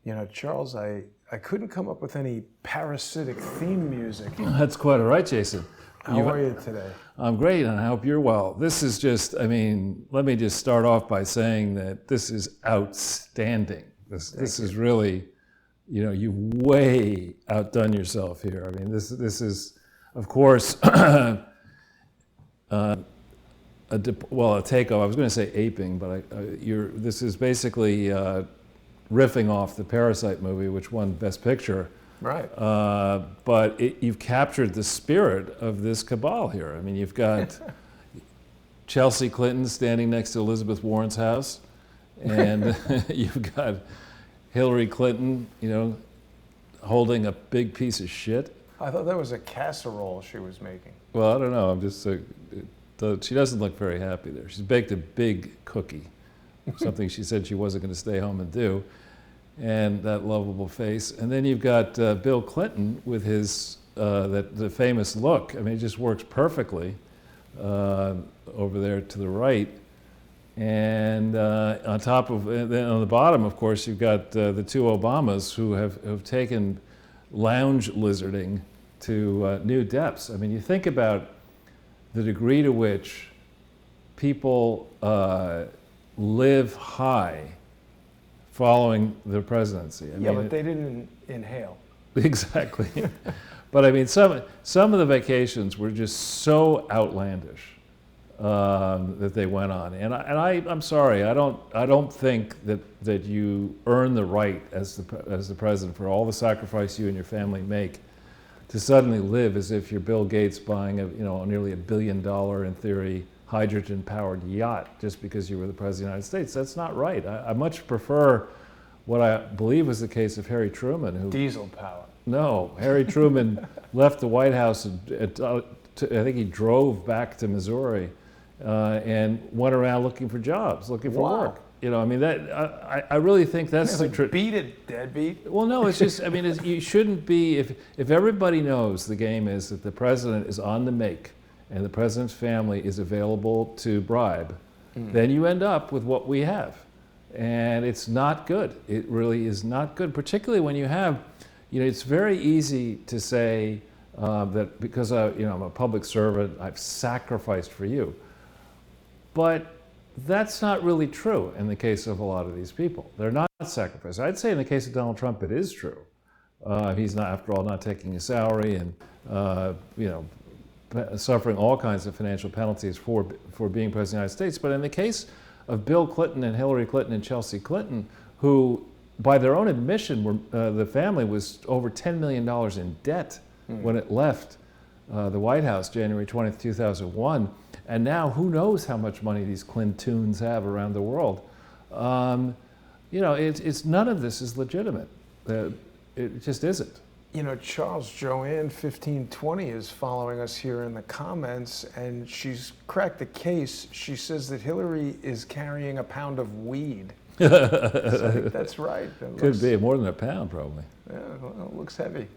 You know, Charles, I couldn't come up with any parasitic theme music. That's quite all right, Jason. How are you today? I'm great, and I hope you're well. This is just, let me just start off by saying that this is outstanding. This is really, you've way outdone yourself here. I mean, this is, of course, a takeoff. I was going to say aping, but this is basically riffing off the Parasite movie, which won Best Picture. Right. But you've captured the spirit of this cabal here. I mean, you've got Chelsea Clinton standing next to Elizabeth Warren's house, and you've got Hillary Clinton, holding a big piece of shit. I thought that was a casserole she was making. Well, I don't know. I'm just she doesn't look very happy there. She's baked a big cookie, something she said she wasn't going to stay home and do. And that lovable face. And then you've got Bill Clinton with his the famous look. I mean, it just works perfectly over there to the right. And on top of, then on the bottom, of course, you've got the two Obamas who have taken lounge lizarding to new depths. I mean, you think about the degree to which people live high following the presidency. But they didn't inhale. Exactly. But I mean, some of the vacations were just so outlandish that they went on. And I'm sorry, I don't think that you earn the right as the president for all the sacrifice you and your family make to suddenly live as if you're Bill Gates buying nearly $1 billion in theory hydrogen-powered yacht just because you were the president of the United States. That's not right. I much prefer what I believe was the case of Harry Truman, who diesel power. No, Harry Truman left the White House. I think he drove back to Missouri and went around looking for jobs, looking for work. I really think that's the truth. Beat it, deadbeat. Well, no, it's just. You shouldn't be. If everybody knows the game is that the president is on the make, and the president's family is available to bribe, then you end up with what we have. And it's not good. It really is not good, particularly when you have, it's very easy to say that because I'm a public servant, I've sacrificed for you. But that's not really true in the case of a lot of these people. They're not sacrificed. I'd say in the case of Donald Trump, it is true. He's not, after all, not taking a salary and, suffering all kinds of financial penalties for being president of the United States. But in the case of Bill Clinton and Hillary Clinton and Chelsea Clinton, who, by their own admission, the family was over $10 million in debt when it left the White House January 20th, 2001. And now who knows how much money these Clintoons have around the world. It's none of this is legitimate. It just isn't. Charles, Joanne 1520 is following us here in the comments, and she's cracked the case. She says that Hillary is carrying a pound of weed. So I think that's right. Could be more than a pound, probably. Yeah, well, it looks heavy.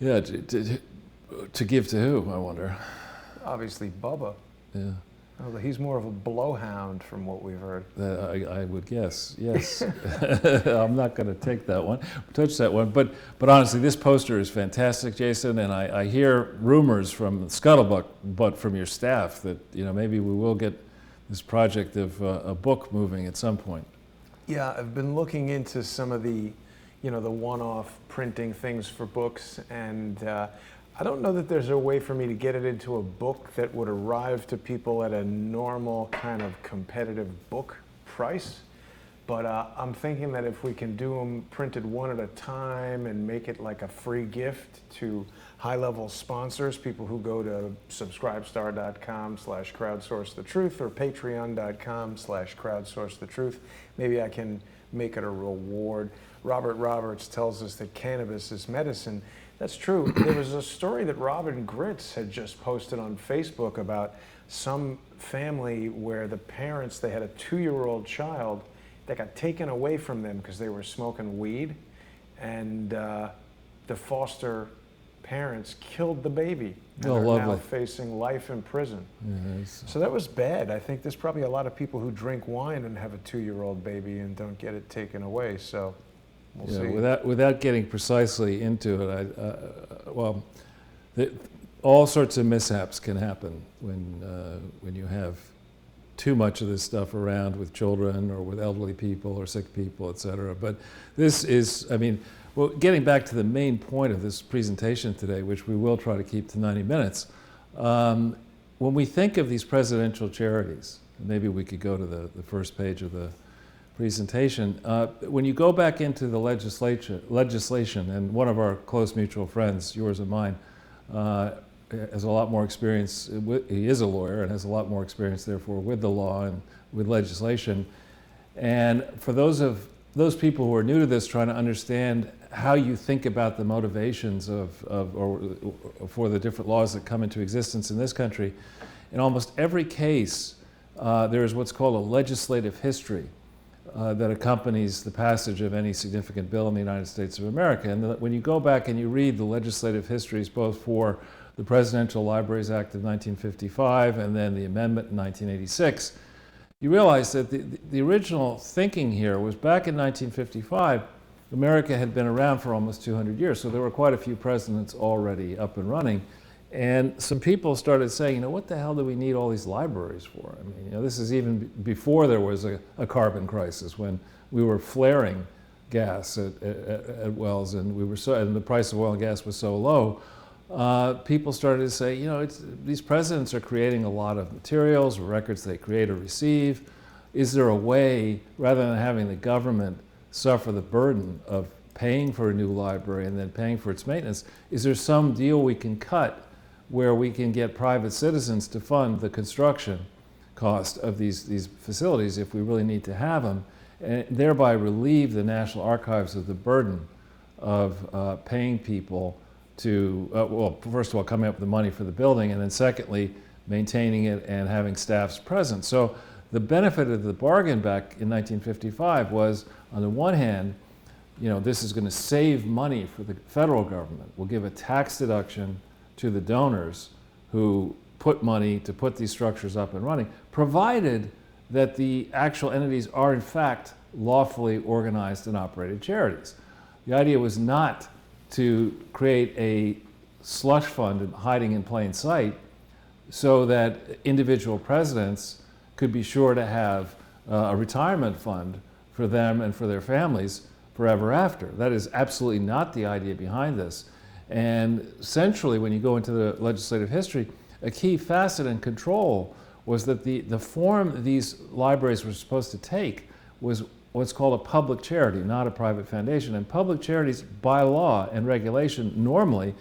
Yeah, to give to who, I wonder? Obviously, Bubba. Yeah. Oh, he's more of a blowhound from what we've heard. I would guess, yes. I'm not going to take that one, touch that one. But honestly, this poster is fantastic, Jason, and I hear rumors from scuttlebutt from your staff that maybe we will get this project of a book moving at some point. Yeah, I've been looking into some of the one-off printing things for books, and I don't know that there's a way for me to get it into a book that would arrive to people at a normal kind of competitive book price. But I'm thinking that if we can do them printed one at a time and make it like a free gift to high-level sponsors, people who go to subscribestar.com/crowdsourcethetruth or patreon.com/crowdsourcethetruth, maybe I can make it a reward. Robert Roberts tells us that cannabis is medicine. That's true. There was a story that Robin Gritz had just posted on Facebook about some family where the parents, they had a 2-year-old child that got taken away from them because they were smoking weed, and the foster parents killed the baby. And they're now facing life in prison. Yes. So that was bad. I think there's probably a lot of people who drink wine and have a 2-year-old baby and don't get it taken away. So We'll You know, see. without getting precisely into it, all sorts of mishaps can happen when you have too much of this stuff around with children or with elderly people or sick people, et cetera. But this is, I mean, well, getting back to the main point of this presentation today, which we will try to keep to 90 minutes, when we think of these presidential charities, maybe we could go to the first page of the presentation. When you go back into the legislation, and one of our close mutual friends, yours and mine, has a lot more experience. He is a lawyer and has a lot more experience, therefore, with the law and with legislation. And for those people who are new to this, trying to understand how you think about the motivations or for the different laws that come into existence in this country, in almost every case, there is what's called a legislative history that accompanies the passage of any significant bill in the United States of America. And when you go back and you read the legislative histories, both for the Presidential Libraries Act of 1955 and then the amendment in 1986, you realize that the original thinking here was back in 1955, America had been around for almost 200 years, so there were quite a few presidents already up and running. And some people started saying, you know, what the hell do we need all these libraries for? I mean, you know, this is even before there was a carbon crisis, when we were flaring gas at wells, and and the price of oil and gas was so low. People started to say, you know, these presidents are creating a lot of materials, or records they create or receive. Is there a way, rather than having the government suffer the burden of paying for a new library and then paying for its maintenance, is there some deal we can cut where we can get private citizens to fund the construction cost of these facilities if we really need to have them, and thereby relieve the National Archives of the burden of paying people to, well, first of all, coming up with the money for the building, and then secondly, maintaining it and having staffs present. So the benefit of the bargain back in 1955 was, on the one hand, you know, this is going to save money for the federal government. We'll give a tax deduction to the donors who put money to put these structures up and running, provided that the actual entities are in fact lawfully organized and operated charities. The idea was not to create a slush fund hiding in plain sight so that individual presidents could be sure to have a retirement fund for them and for their families forever after. That is absolutely not the idea behind this. And centrally, when you go into the legislative history, a key facet and control was that the form these libraries were supposed to take was what's called a public charity, not a private foundation. And public charities, by law and regulation, normally,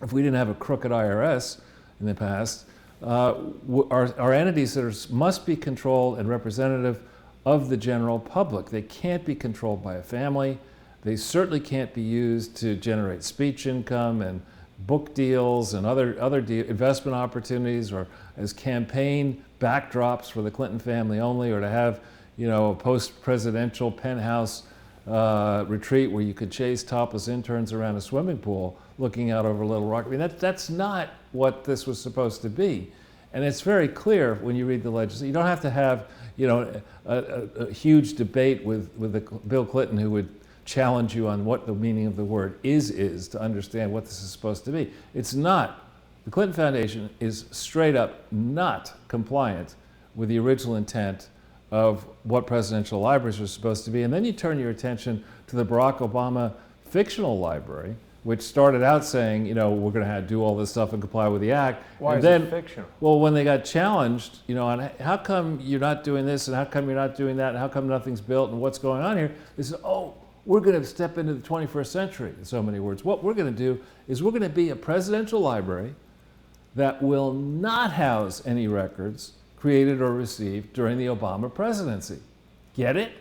if we didn't have a crooked IRS in the past, are entities that must be controlled and representative of the general public. They can't be controlled by a family. They certainly can't be used to generate speech income and book deals and other investment opportunities, or as campaign backdrops for the Clinton family only, or to have, you know, a post-presidential penthouse retreat where you could chase topless interns around a swimming pool looking out over Little Rock. I mean, that's not what this was supposed to be. And it's very clear when you read the legislation. You don't have to have, you know, a huge debate with Bill Clinton, who would challenge you on what the meaning of the word is to understand what this is supposed to be. It's not. The Clinton Foundation is straight up not compliant with the original intent of what presidential libraries are supposed to be. And then you turn your attention to the Barack Obama fictional library, which started out saying, you know, we're going to do all this stuff and comply with the act. Why and is then, it fictional? Well, when they got challenged, you know, on how come you're not doing this, and how come you're not doing that, and how come nothing's built, and what's going on here, they said, oh, we're going to step into the 21st century, in so many words. What we're going to do is we're going to be a presidential library that will not house any records created or received during the Obama presidency. Get it?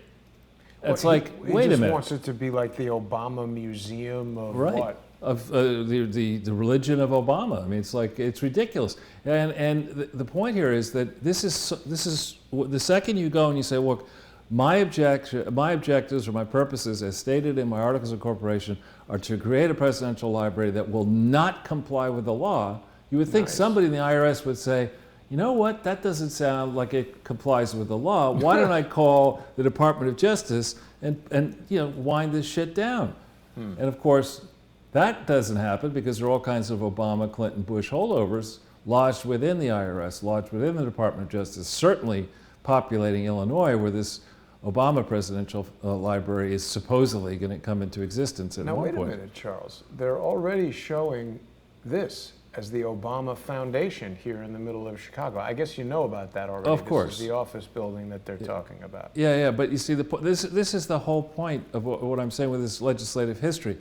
It's Well, like, he wait a just minute. wants it to be like the Obama Museum of Right. what? Of the religion of Obama. I mean, it's like, it's ridiculous. And the point here is that this is the second you go and you say, look, my objectives or my purposes, as stated in my articles of incorporation, are to create a presidential library that will not comply with the law. You would think Nice. somebody in the IRS would say, you know what, that doesn't sound like it complies with the law. Why don't I call the Department of Justice and wind this shit down. And of course, that doesn't happen because there are all kinds of Obama, Clinton, Bush holdovers lodged within the IRS, lodged within the Department of Justice, certainly populating Illinois, where this Obama presidential library is supposedly going to come into existence at Now, one wait point. a minute, Charles. They're already showing this as the Obama Foundation here in the middle of Chicago. I guess you know about that already. Of course. This is the office building that they're talking about. Yeah, but you see, this is the whole point of what I'm saying with this legislative history.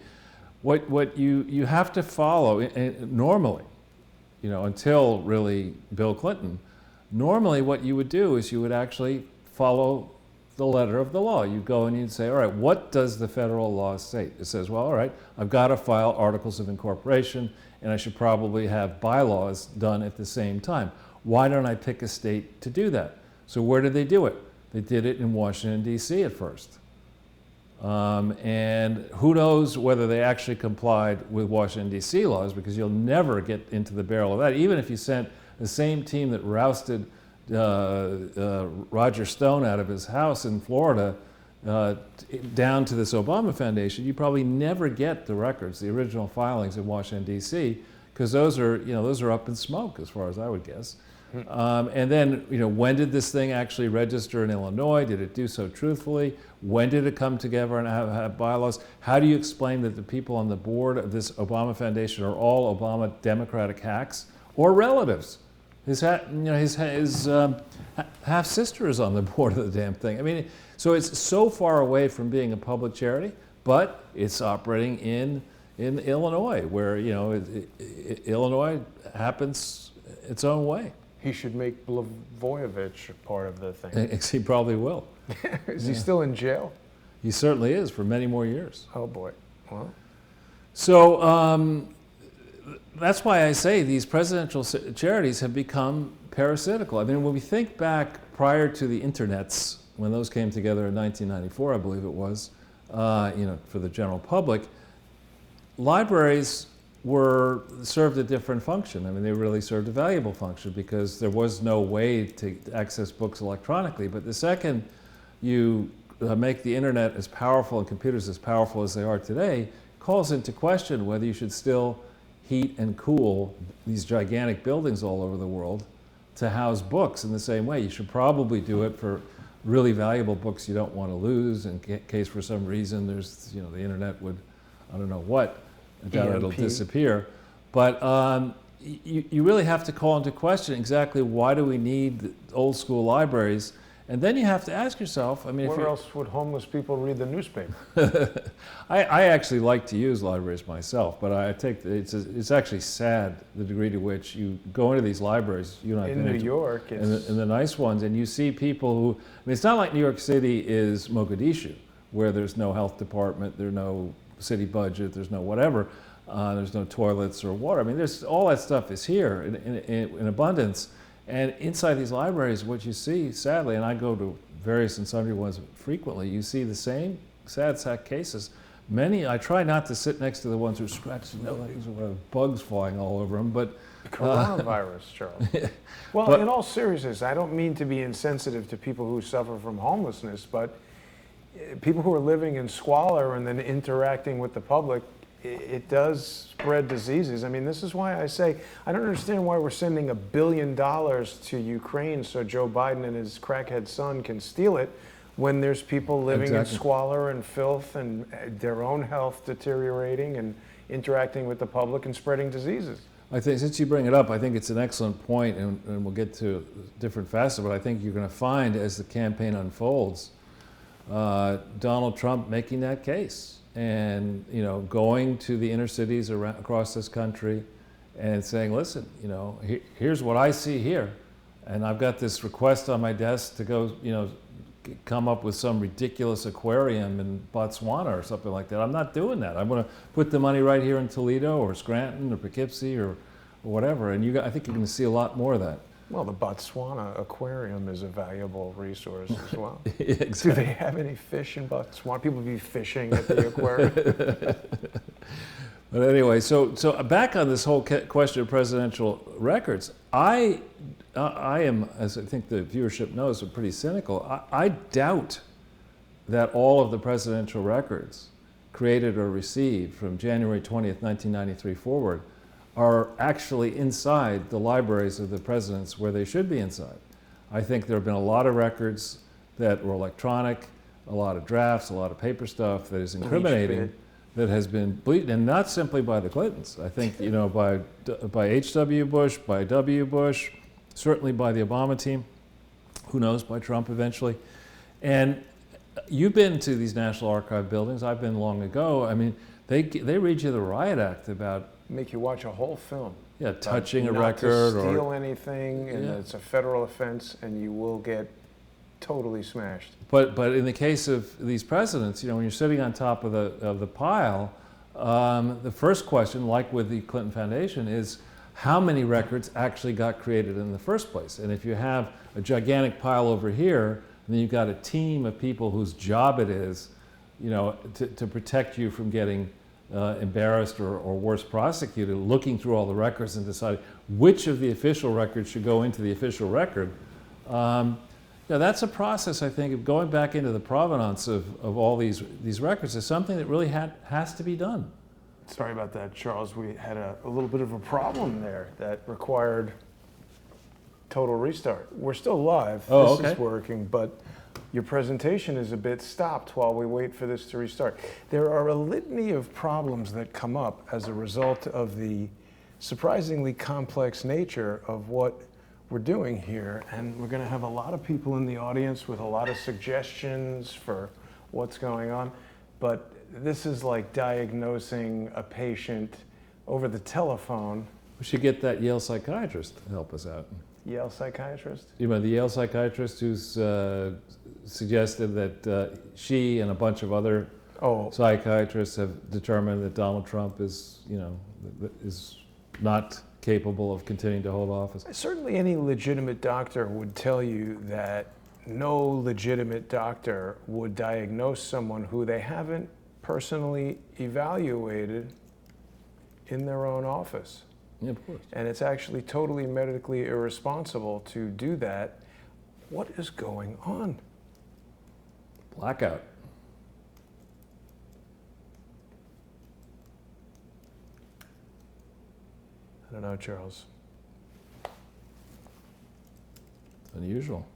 What you have to follow normally, until really Bill Clinton, normally what you would do is you would actually follow the letter of the law. You go and you'd say, all right, what does the federal law state? It says, well, all right, I've got to file articles of incorporation, and I should probably have bylaws done at the same time. Why don't I pick a state to do that? So where did they do it? They did it in Washington, D.C. at first. And who knows whether they actually complied with Washington, D.C. laws, because you'll never get into the barrel of that. Even if you sent the same team that rousted Roger Stone out of his house in Florida down to this Obama Foundation, you probably never get the records, the original filings in Washington, D.C., because those are up in smoke, as far as I would guess. And then, when did this thing actually register in Illinois? Did it do so truthfully? When did it come together and have bylaws? How do you explain that the people on the board of this Obama Foundation are all Obama Democratic hacks or relatives? His half sister is on the board of the damn thing. I mean, so it's so far away from being a public charity, but it's operating in Illinois, where Illinois happens its own way. He should make Blavoyevich a part of the thing. He probably will. Is he still in jail? He certainly is for many more years. Oh boy. Well. So that's why I say these presidential charities have become parasitical. I mean, when we think back prior to the internets, when those came together in 1994, I believe it was, for the general public, libraries served a different function. I mean, they really served a valuable function because there was no way to access books electronically. But the second you make the internet as powerful and computers as powerful as they are today, calls into question whether you should still heat and cool these gigantic buildings all over the world to house books in the same way. You should probably do it for really valuable books you don't want to lose in case for some reason there's, the internet would, I don't know what, I doubt it'll disappear. But you really have to call into question exactly why do we need old school libraries. And then you have to ask yourself, I mean, where else would homeless people read the newspaper? I actually like to use libraries myself, but I take it's actually sad the degree to which you go into these libraries. In New York, in the nice ones, and you see people who. I mean, it's not like New York City is Mogadishu, where there's no health department, there's no city budget, there's no whatever, there's no toilets or water. I mean, there's all that stuff is here in abundance. And inside these libraries, what you see, sadly, and I go to various and sundry ones frequently, you see the same sad sack cases. Many, I try not to sit next to the ones who scratch their legs or have bugs flying all over them, but... Coronavirus, Charles. Well, in all seriousness, I don't mean to be insensitive to people who suffer from homelessness, but people who are living in squalor and then interacting with the public, it does spread diseases. I mean, this is why I say, I don't understand why we're sending $1 billion to Ukraine so Joe Biden and his crackhead son can steal it when there's people living in squalor and filth and their own health deteriorating and interacting with the public and spreading diseases. I think, since you bring it up, I think it's an excellent point, and we'll get to different facets, but I think you're going to find as the campaign unfolds, Donald Trump making that case. And going to the inner cities across this country and saying, listen, here's what I see here, and I've got this request on my desk to go, come up with some ridiculous aquarium in Botswana or something like that. I'm not doing that. I'm going to put the money right here in Toledo or Scranton or Poughkeepsie or whatever. And I think you're going to see a lot more of that. Well, the Botswana aquarium is a valuable resource as well. Exactly. Do they have any fish in Botswana? People be fishing at the aquarium. But anyway, so back on this whole question of presidential records, I am, as I think the viewership knows, pretty cynical. I doubt that all of the presidential records created or received from January 20th, 1993 forward are actually inside the libraries of the presidents where they should be inside. I think there have been a lot of records that were electronic, a lot of drafts, a lot of paper stuff that is incriminating, that has been bleeding, and not simply by the Clintons. I think, you know, by H.W. Bush, by W. Bush, certainly by the Obama team, who knows, by Trump eventually. And you've been to these National Archive buildings. I've been long ago. I mean, they read you the riot act about make you watch a whole film. Yeah, touching a not record to steal or anything, and yeah. it's a federal offense, and you will get totally smashed. But in the case of these presidents, you know, when you're sitting on top of the pile, the first question, like with the Clinton Foundation, is how many records actually got created in the first place? And if you have a gigantic pile over here, and then you've got a team of people whose job it is, you know, to protect you from getting embarrassed or worse prosecuted, looking through all the records and deciding which of the official records should go into the official record. Now that's a process, I think, of going back into the provenance of all these records is something that really has to be done. Sorry about that, Charles. We had a little bit of a problem there that required total restart. We're still live. Oh, this okay. is working, but your presentation is a bit stopped while we wait for this to restart. There are a litany of problems that come up as a result of the surprisingly complex nature of what we're doing here, and we're going to have a lot of people in the audience with a lot of suggestions for what's going on, but this is like diagnosing a patient over the telephone. We should get that Yale psychiatrist to help us out. Yale psychiatrist? You know, the Yale psychiatrist who's suggested that she and a bunch of other psychiatrists have determined that Donald Trump is, you know, is not capable of continuing to hold office. Certainly any legitimate doctor would tell you that no legitimate doctor would diagnose someone who they haven't personally evaluated in their own office. Yeah, of course. And it's actually totally medically irresponsible to do that. What is going on? Blackout. I don't know, Charles. It's unusual.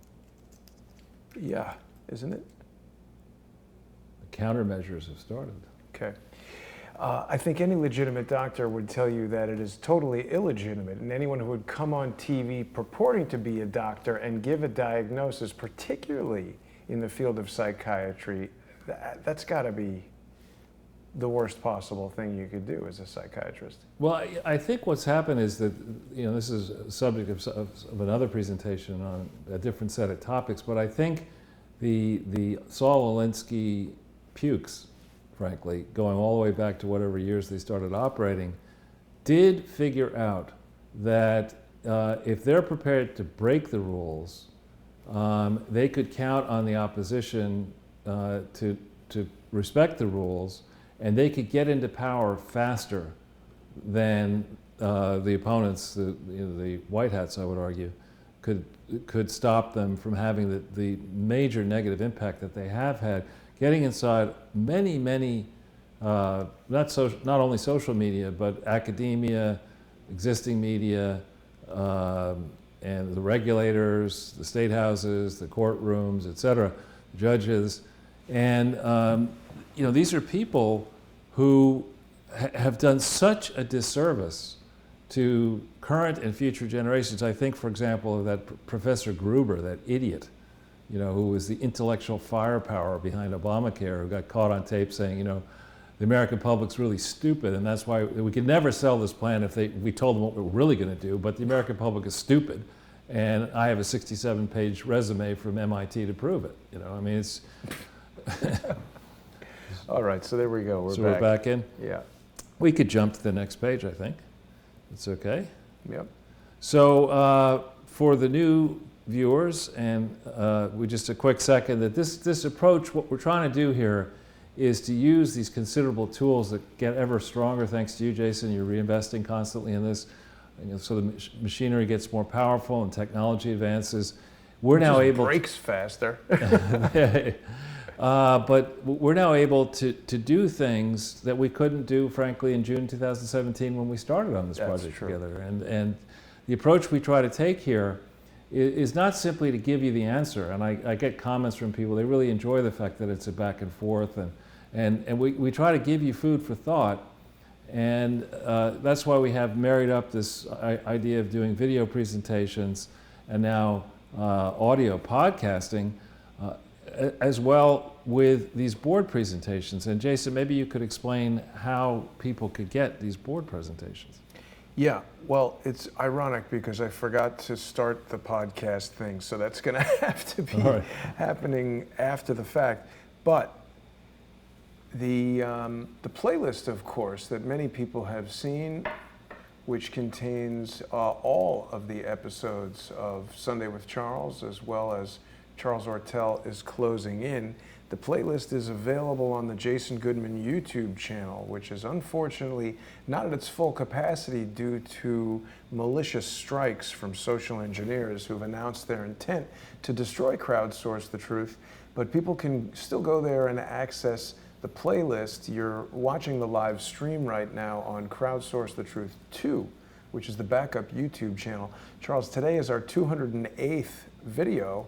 Yeah, isn't it? The countermeasures have started. Okay. I think any legitimate doctor would tell you that it is totally illegitimate, and anyone who would come on TV purporting to be a doctor and give a diagnosis, particularly in the field of psychiatry, that's got to be the worst possible thing you could do as a psychiatrist. Well, I think what's happened is that, you know, this is a subject of another presentation on a different set of topics, but I think the Saul Alinsky pukes, frankly, going all the way back to whatever years they started operating, did figure out that if they're prepared to break the rules, they could count on the opposition to respect the rules, and they could get into power faster than the opponents, the white hats, I would argue, could stop them from having the major negative impact that they have had, getting inside many not only social media, but academia, existing media, and the regulators, the state houses, the courtrooms, et cetera, judges. And you know, these are people who have done such a disservice to current and future generations. I think, for example, of that Professor Gruber, that idiot, you know, who was the intellectual firepower behind Obamacare, who got caught on tape saying, you know, the American public's really stupid, and that's why we could never sell this plan if we told them what we were really going to do, but the American public is stupid, and I have a 67-page resume from MIT to prove it. You know, I mean, it's... All right, so there we go. We're back in? Yeah. We could jump to the next page, I think. It's okay. Yep. So for the new viewers, and we just a quick second, that this approach, what we're trying to do here is to use these considerable tools that get ever stronger, thanks to you, Jason. You're reinvesting constantly in this. So the machinery gets more powerful and technology advances. We're now able... breaks faster. But we're now able to do things that we couldn't do, frankly, in June 2017 when we started on this That's project true. together. And the approach we try to take here is not simply to give you the answer. And I get comments from people, they really enjoy the fact that it's a back and forth. And we try to give you food for thought. And that's why we have married up this idea of doing video presentations and now audio podcasting, as well with these board presentations. And Jason, maybe you could explain how people could get these board presentations. Yeah, well, it's ironic because I forgot to start the podcast thing, so that's going to have to be happening after the fact. But the playlist, of course, that many people have seen, which contains all of the episodes of Sunday with Charles, as well as Charles Ortel is closing in. The playlist is available on the Jason Goodman YouTube channel, which is unfortunately not at its full capacity due to malicious strikes from social engineers who've announced their intent to destroy Crowdsource the Truth. But people can still go there and access the playlist. You're watching the live stream right now on Crowdsource the Truth 2, which is the backup YouTube channel. Charles, today is our 208th video,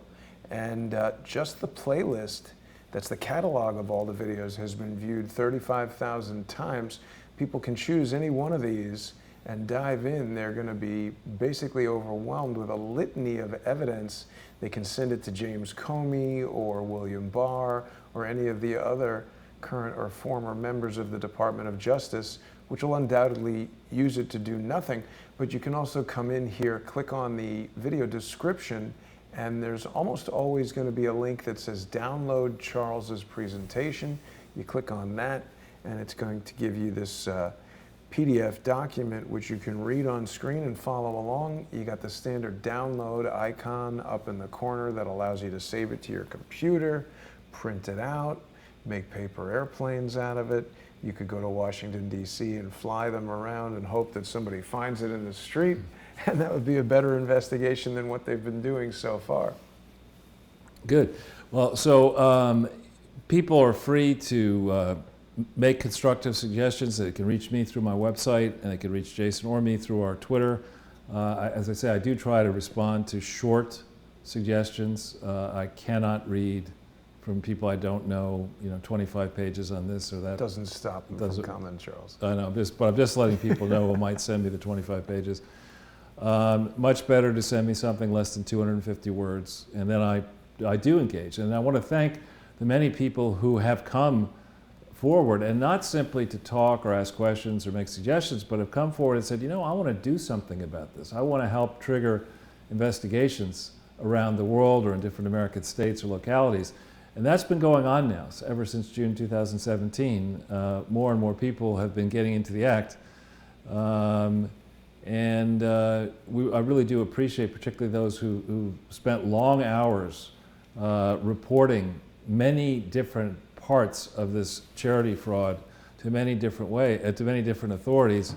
and just the playlist, that's the catalog of all the videos, has been viewed 35,000 times. People can choose any one of these and dive in. They're going to be basically overwhelmed with a litany of evidence. They can send it to James Comey or William Barr or any of the other current or former members of the Department of Justice, which will undoubtedly use it to do nothing. But you can also come in here, click on the video description, and there's almost always going to be a link that says download Charles's presentation. You click on that, and it's going to give you this PDF document, which you can read on screen and follow along. You got the standard download icon up in the corner that allows you to save it to your computer, print it out, make paper airplanes out of it. You could go to Washington, D.C. and fly them around and hope that somebody finds it in the street. And that would be a better investigation than what they've been doing so far. Good. Well, so people are free to make constructive suggestions. They can reach me through my website, and they can reach Jason or me through our Twitter. As I say, I do try to respond to short suggestions. I cannot read from people I don't know, 25 pages on this or that. Doesn't stop them from commenting, Charles. I know, but I'm just letting people know who might send me the 25 pages. Much better to send me something less than 250 words, and then I do engage. And I want to thank the many people who have come forward, and not simply to talk or ask questions or make suggestions, but have come forward and said, I want to do something about this. I want to help trigger investigations around the world or in different American states or localities. And that's been going on now, ever since June 2017. More and more people have been getting into the act. I really do appreciate particularly those who spent long hours reporting many different parts of this charity fraud to many different authorities,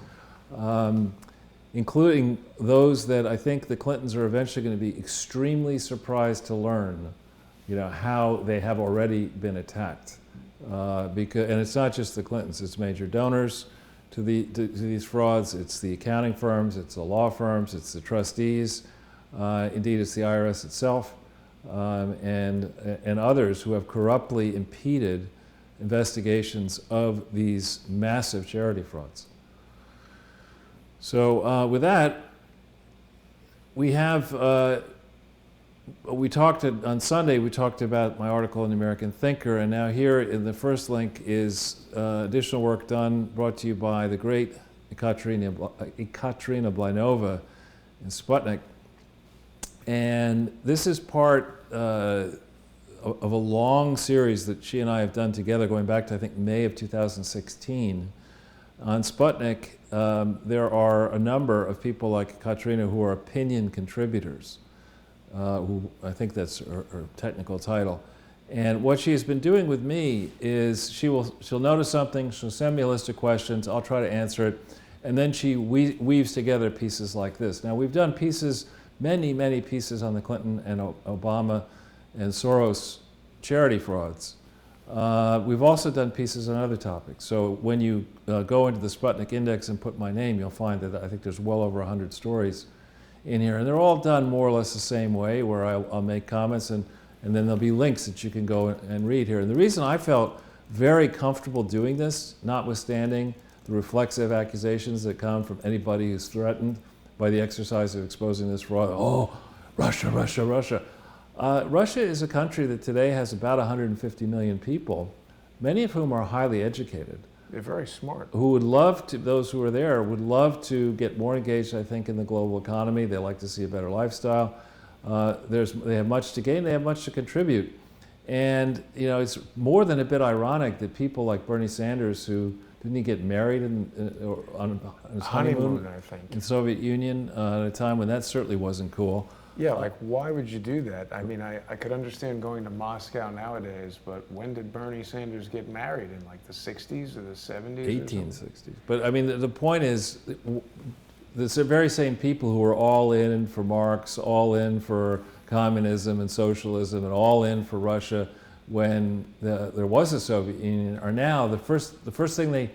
including those that I think the Clintons are eventually going to be extremely surprised to learn, how they have already been attacked. And it's not just the Clintons; it's major donors to these frauds. It's the accounting firms, it's the law firms, it's the trustees, indeed it's the IRS itself, and others who have corruptly impeded investigations of these massive charity frauds. So with that, we have, on Sunday, we talked about my article in the American Thinker, and now here in the first link is additional work brought to you by the great Ekaterina Blainova in Sputnik. And this is part of a long series that she and I have done together going back to, I think, May of 2016. On Sputnik, there are a number of people like Ekaterina who are opinion contributors. Who I think that's her technical title. And what she has been doing with me is she'll notice something, she'll send me a list of questions, I'll try to answer it, and then she weaves together pieces like this. Now we've done pieces, many pieces on the Clinton and Obama and Soros charity frauds, We've also done pieces on other topics. So when you go into the Sputnik Index and put my name, you'll find that I think there's well over 100 stories in here. And they're all done more or less the same way, where I'll make comments and then there'll be links that you can go and read here. And the reason I felt very comfortable doing this, notwithstanding the reflexive accusations that come from anybody who's threatened by the exercise of exposing this fraud. Oh, Russia, Russia, Russia. Russia is a country that today has about 150 million people, many of whom are highly educated. They're very smart. Who would love to, those who are there, would love to get more engaged, I think, in the global economy. They like to see a better lifestyle. They have much to gain, they have much to contribute. And you know, it's more than a bit ironic that people like Bernie Sanders, who didn't he get married on his honeymoon I think, in the Soviet Union at a time when that certainly wasn't cool. Yeah, like why would you do that? I mean, I could understand going to Moscow nowadays, but when did Bernie Sanders get married? In like the 60s or the 70s? 1860s. But I mean, the point is, the very same people who were all in for Marx, all in for communism and socialism, and all in for Russia when there was a Soviet Union, are now the first thing when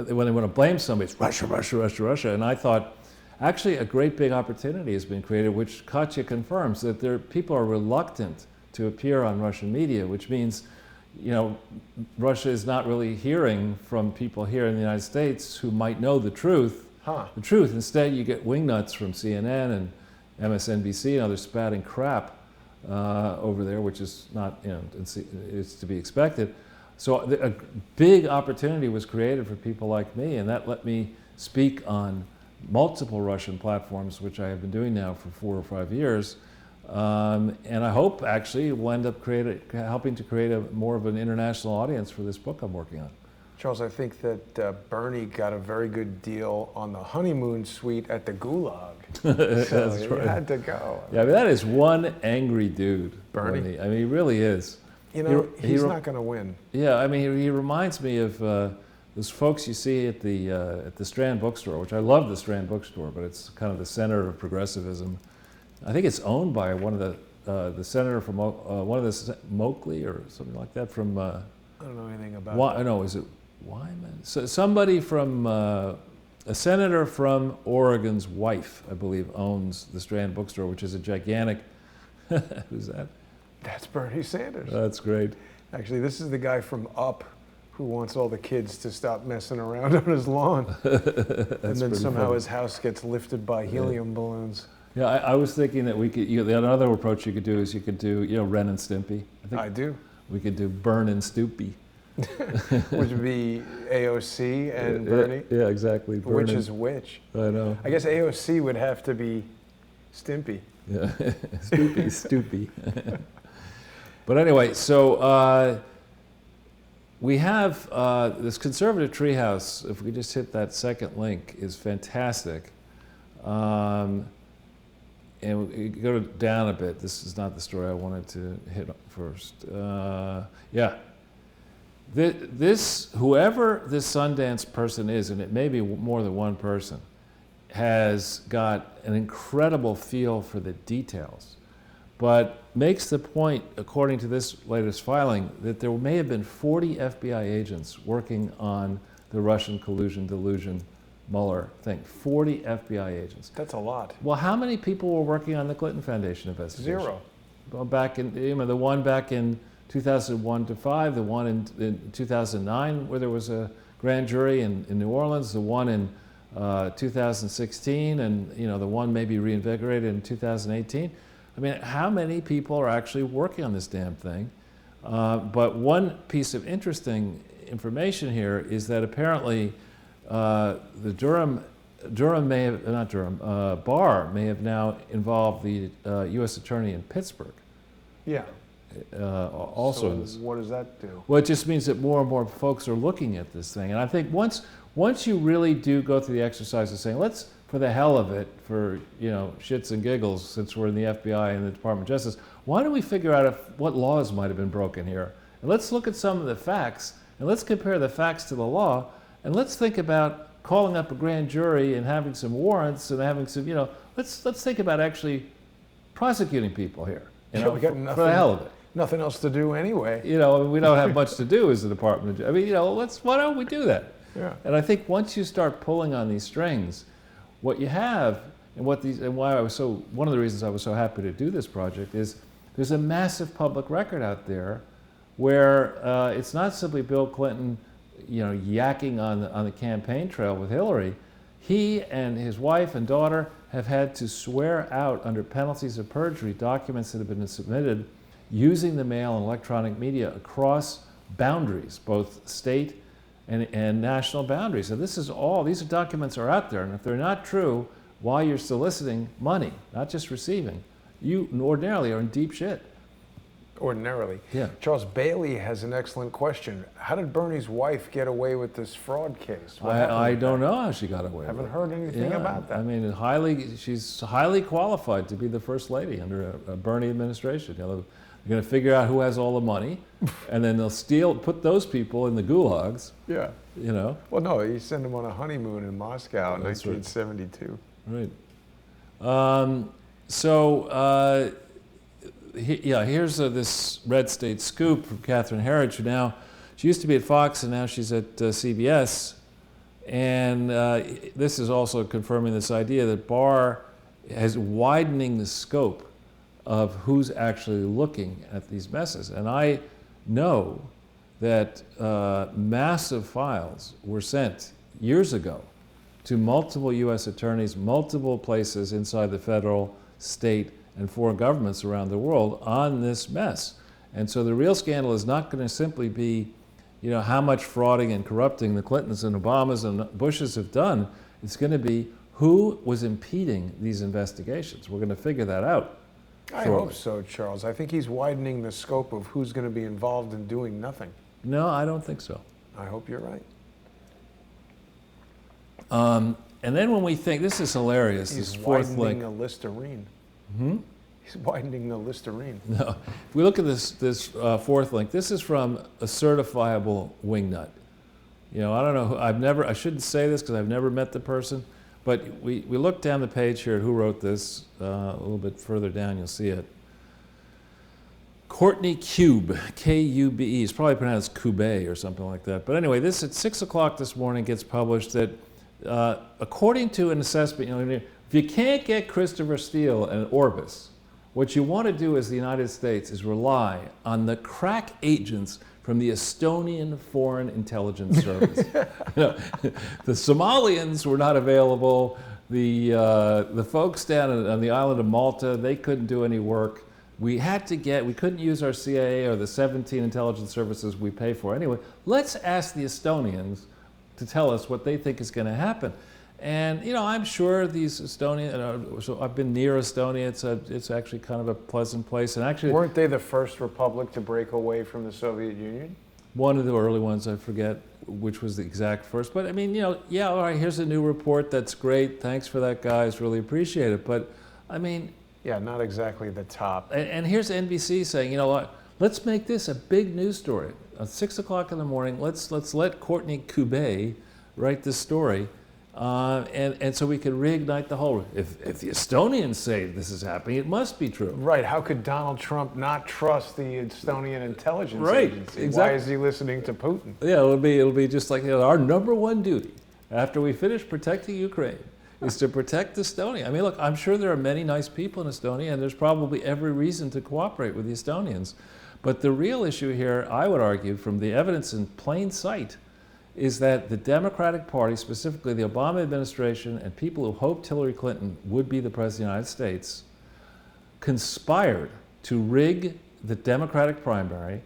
they want to blame somebody, it's Russia, Russia, Russia, Russia. And I thought, actually, a great big opportunity has been created, which Katya confirms, that people are reluctant to appear on Russian media, which means, you know, Russia is not really hearing from people here in the United States who might know the truth. The truth. Instead, you get wingnuts from CNN and MSNBC and others spouting crap over there, which is not, you know, it's to be expected. So a big opportunity was created for people like me, and that let me speak on multiple Russian platforms, which I have been doing now for 4 or 5 years. And I hope actually will end up helping to create more of an international audience for this book I'm working on. Charles, I think that Bernie got a very good deal on the honeymoon suite at the Gulag. So he had to go. Yeah, I mean, that is one angry dude. Bernie. I mean, he really is. You know, he's not going to win. Yeah, I mean, he reminds me of those folks you see at the Strand bookstore, which I love the Strand bookstore, but it's kind of the center of progressivism. I think it's owned by one of the senator from one of the Moakley or something like that from. I don't know anything about. No, is it Wyman? So somebody from a senator from Oregon's wife, I believe, owns the Strand bookstore, which is a gigantic. Who's that? That's Bernie Sanders. That's great. Actually, this is the guy from Up who wants all the kids to stop messing around on his lawn. And then somehow funny. his house gets lifted by helium balloons. Yeah, I was thinking that we could, another approach you could do is you could do, Ren and Stimpy. I do. We could do Burn and Stoopy. Which would be AOC and Bernie. Yeah, exactly. Which is which? I know. I guess AOC would have to be Stimpy. Yeah, Stoopy. But anyway, so we have this conservative treehouse. If we just hit that second link, is fantastic. And we go down a bit. This is not the story I wanted to hit first. Yeah. Whoever this Sundance person is, and it may be more than one person, has got an incredible feel for the details, but makes the point, according to this latest filing, that there may have been 40 FBI agents working on the Russian collusion delusion Mueller thing. 40 FBI agents. That's a lot. Well, how many people were working on the Clinton Foundation investigation? 0. Well, back in, the one back in 2001 to 5, the one in 2009 where there was a grand jury in New Orleans, the one in 2016, and the one maybe reinvigorated in 2018. I mean, how many people are actually working on this damn thing? But one piece of interesting information here is that apparently the Barr may have now involved the U.S. Attorney in Pittsburgh. Yeah. Also, so what does that do? Well, it just means that more and more folks are looking at this thing, and I think once you really do go through the exercise of saying, let's, for the hell of it, for shits and giggles, since we're in the FBI and the Department of Justice, why don't we figure out what laws might have been broken here, and let's look at some of the facts, and let's compare the facts to the law, and let's think about calling up a grand jury and having some warrants and having some, let's think about actually prosecuting people here. We got for the hell of it. Nothing else to do anyway. You know, we don't have much to do as the Department of, I mean, you know, why don't we do that? Yeah. And I think once you start pulling on these strings, what you have, and why I was so, one of the reasons I was so happy to do this project is there's a massive public record out there where it's not simply Bill Clinton, you know, yakking on the campaign trail with Hillary. He and his wife and daughter have had to swear out under penalties of perjury documents that have been submitted using the mail and electronic media across boundaries, both state and national boundaries. So these documents are out there, and if they're not true, while you're soliciting money, not just receiving, you ordinarily are in deep shit. Ordinarily. Yeah. Charles Bailey has an excellent question. How did Bernie's wife get away with this fraud case? I don't know how she got away with it. Haven't heard anything about that. I mean, she's highly qualified to be the first lady under a Bernie administration. You know, they're going to figure out who has all the money, and then they'll put those people in the gulags. Yeah. You know. Well, no, you send them on a honeymoon in Moscow in That's 1972. Right. Here's this Red State Scoop from Catherine Herridge, who she used to be at Fox and now she's at CBS. And this is also confirming this idea that Barr is widening the scope of who's actually looking at these messes. And I know that massive files were sent years ago to multiple U.S. attorneys, multiple places inside the federal, state, and foreign governments around the world on this mess. And so the real scandal is not going to simply be, you know, how much frauding and corrupting the Clintons and Obamas and Bushes have done. It's going to be who was impeding these investigations. We're going to figure that out. I hope so, Charles. I think he's widening the scope of who's going to be involved in doing nothing. No, I don't think so. I hope you're right. And then when we think, this is hilarious, He's this fourth link. widening the Listerine. Hmm? He's widening the Listerine. No. If we look at this fourth link, this is from a certifiable wingnut. You know, I don't know, I shouldn't say this because I've never met the person, but we look down the page here at who wrote this. A little bit further down, you'll see it. Courtney Kube, K-U-B-E. It's probably pronounced Kube or something like that. But anyway, this at 6 o'clock this morning gets published that according to an assessment, you know, if you can't get Christopher Steele and Orbis, what you want to do as the United States is rely on the crack agents from the Estonian Foreign Intelligence Service. You know, the Somalians were not available. The folks down on the island of Malta, they couldn't do any work. We couldn't use our CIA or the 17 intelligence services we pay for. Anyway, let's ask the Estonians to tell us what they think is going to happen. And, you know, I'm sure these Estonian, so I've been near Estonia, it's actually kind of a pleasant place. And actually, weren't they the first republic to break away from the Soviet Union? One of the early ones, I forget which was the exact first. But I mean, you know, yeah, all right, here's a new report, that's great. Thanks for that, guys, really appreciate it. But I mean, yeah, not exactly the top. And here's NBC saying, you know what, let's make this a big news story. At 6 o'clock in the morning, let's let Courtney Kube write this story. And so we can reignite the whole. If the Estonians say this is happening, it must be true. Right. How could Donald Trump not trust the Estonian intelligence agency? Exactly. Why is he listening to Putin? Yeah, it'll be just like, you know, our number one duty after we finish protecting Ukraine is to protect Estonia. I mean, look, I'm sure there are many nice people in Estonia, and there's probably every reason to cooperate with the Estonians. But the real issue here, I would argue, from the evidence in plain sight, is that the Democratic Party, specifically the Obama administration and people who hoped Hillary Clinton would be the President of the United States, conspired to rig the Democratic primary.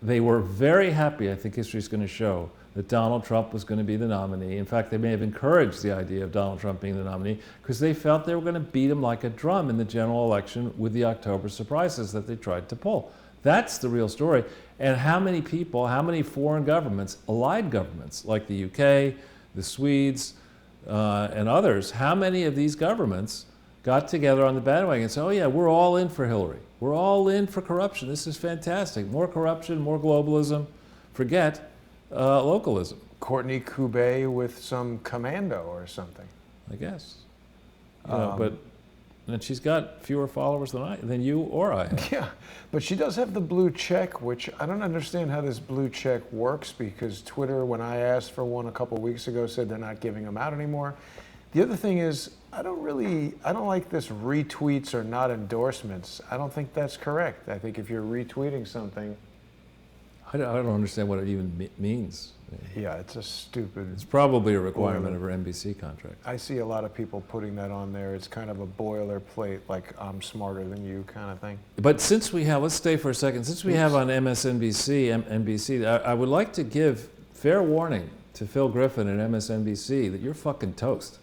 They were very happy, I think history is going to show, that Donald Trump was going to be the nominee. In fact, they may have encouraged the idea of Donald Trump being the nominee because they felt they were going to beat him like a drum in the general election with the October surprises that they tried to pull. That's the real story. And how many people, how many foreign governments, allied governments like the UK, the Swedes, and others, how many of these governments got together on the bandwagon and said, oh yeah, we're all in for Hillary. We're all in for corruption. This is fantastic. More corruption, more globalism. Forget localism. Courtney Kube with some commando or something. I guess. But and she's got fewer followers than you or I have. Yeah, but she does have the blue check, which I don't understand how this blue check works, because Twitter, when I asked for one a couple weeks ago, said they're not giving them out anymore. The other thing is, I don't like this retweets or not endorsements. I don't think that's correct. I think if you're retweeting something. I don't understand what it even means. Yeah, it's a stupid. It's probably a requirement of her NBC contract. I see a lot of people putting that on there. It's kind of a boilerplate, like I'm smarter than you kind of thing. But since we have, let's stay for a second, since we have on NBC, I would like to give fair warning to Phil Griffin and MSNBC that you're fucking toast.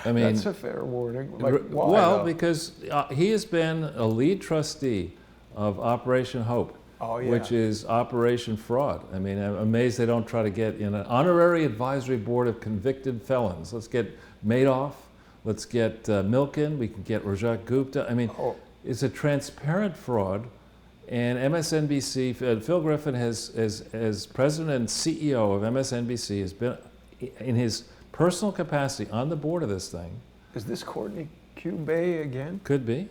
I mean, that's a fair warning. Like, why, well, because he has been a lead trustee of Operation Hope. Oh, yeah. Which is Operation Fraud. I mean, I'm amazed they don't try to get in an honorary advisory board of convicted felons. Let's get Madoff, let's get Milken, we can get Rajat Gupta. I mean, it's a transparent fraud, and MSNBC, Phil Griffin as president and CEO of MSNBC has been, in his personal capacity, on the board of this thing. Is this Courtney Cube again? Could be.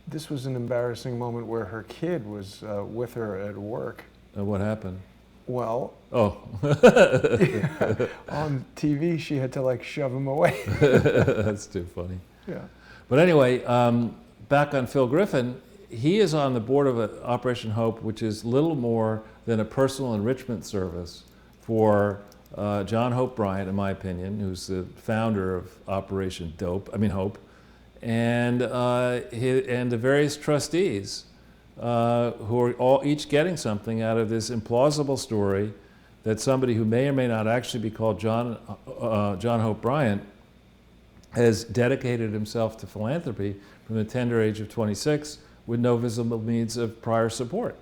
This was an embarrassing moment where her kid was with her at work. What happened? Well, on TV she had to like shove him away. That's too funny. Yeah. But anyway, back on Phil Griffin, he is on the board of Operation Hope, which is little more than a personal enrichment service for John Hope Bryant, in my opinion, who's the founder of Operation Hope. And the various trustees who are all each getting something out of this implausible story that somebody who may or may not actually be called John Hope Bryant has dedicated himself to philanthropy from the tender age of 26 with no visible means of prior support.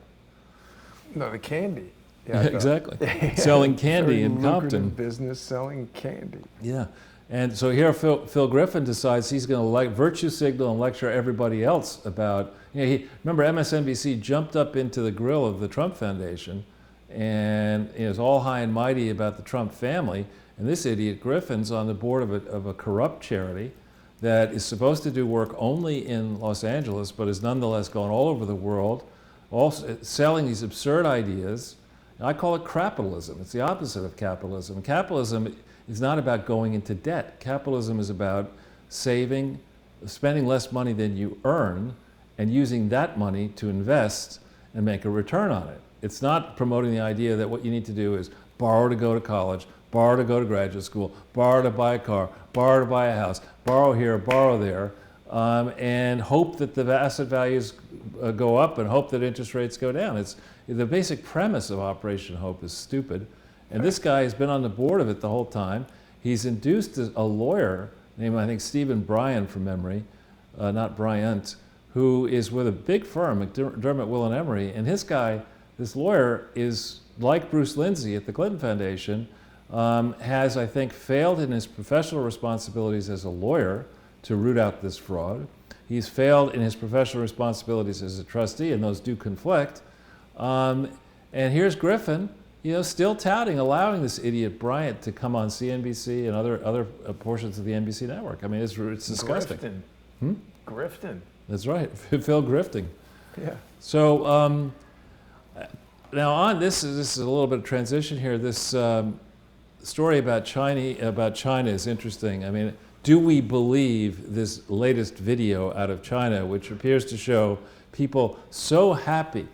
No, the candy. Yeah, exactly. Selling candy in Compton. Business selling candy. Yeah. And so here Phil Griffin decides he's going to virtue signal and lecture everybody else about, remember MSNBC jumped up into the grill of the Trump Foundation and is all high and mighty about the Trump family, and this idiot Griffin's on the board of a corrupt charity that is supposed to do work only in Los Angeles, but is nonetheless going all over the world, also selling these absurd ideas. I call it crapitalism. It's the opposite of capitalism. Capitalism is not about going into debt. Capitalism is about saving, spending less money than you earn, and using that money to invest and make a return on it. It's not promoting the idea that what you need to do is borrow to go to college, borrow to go to graduate school, borrow to buy a car, borrow to buy a house, borrow here, borrow there, and hope that the asset values go up and hope that interest rates go down. It's the basic premise of Operation Hope is stupid. And this guy has been on the board of it the whole time. He's induced a lawyer named, I think, Stephen Bryan from memory, not Bryant, who is with a big firm, McDermott, Will & Emery. And this lawyer is like Bruce Lindsay at the Clinton Foundation, has, I think, failed in his professional responsibilities as a lawyer to root out this fraud. He's failed in his professional responsibilities as a trustee, and those do conflict. And here's Griffin, still touting, allowing this idiot Bryant to come on CNBC and other portions of the NBC network. I mean, it's disgusting. Grifting. That's right, Phil grifting. Yeah. So now on this is a little bit of transition here. This story about China is interesting. I mean, do we believe this latest video out of China, which appears to show people so happy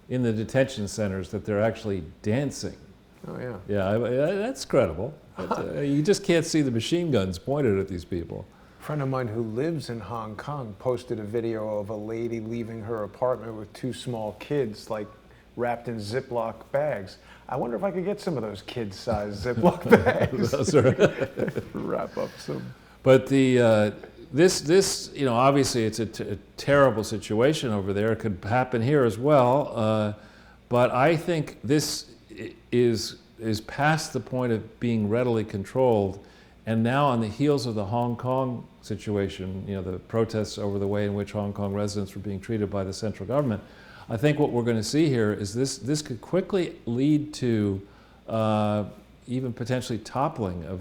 in the detention centers that they're actually dancing? Oh, yeah. Yeah, that's credible. You just can't see the machine guns pointed at these people. A friend of mine who lives in Hong Kong posted a video of a lady leaving her apartment with two small kids, like wrapped in Ziploc bags. I wonder if I could get some of those kid-sized Ziploc bags. Wrap up some. But this, obviously it's a terrible situation over there. It could happen here as well. But I think this is past the point of being readily controlled. And now on the heels of the Hong Kong situation, the protests over the way in which Hong Kong residents were being treated by the central government, I think what we're going to see here is this could quickly lead to even potentially toppling of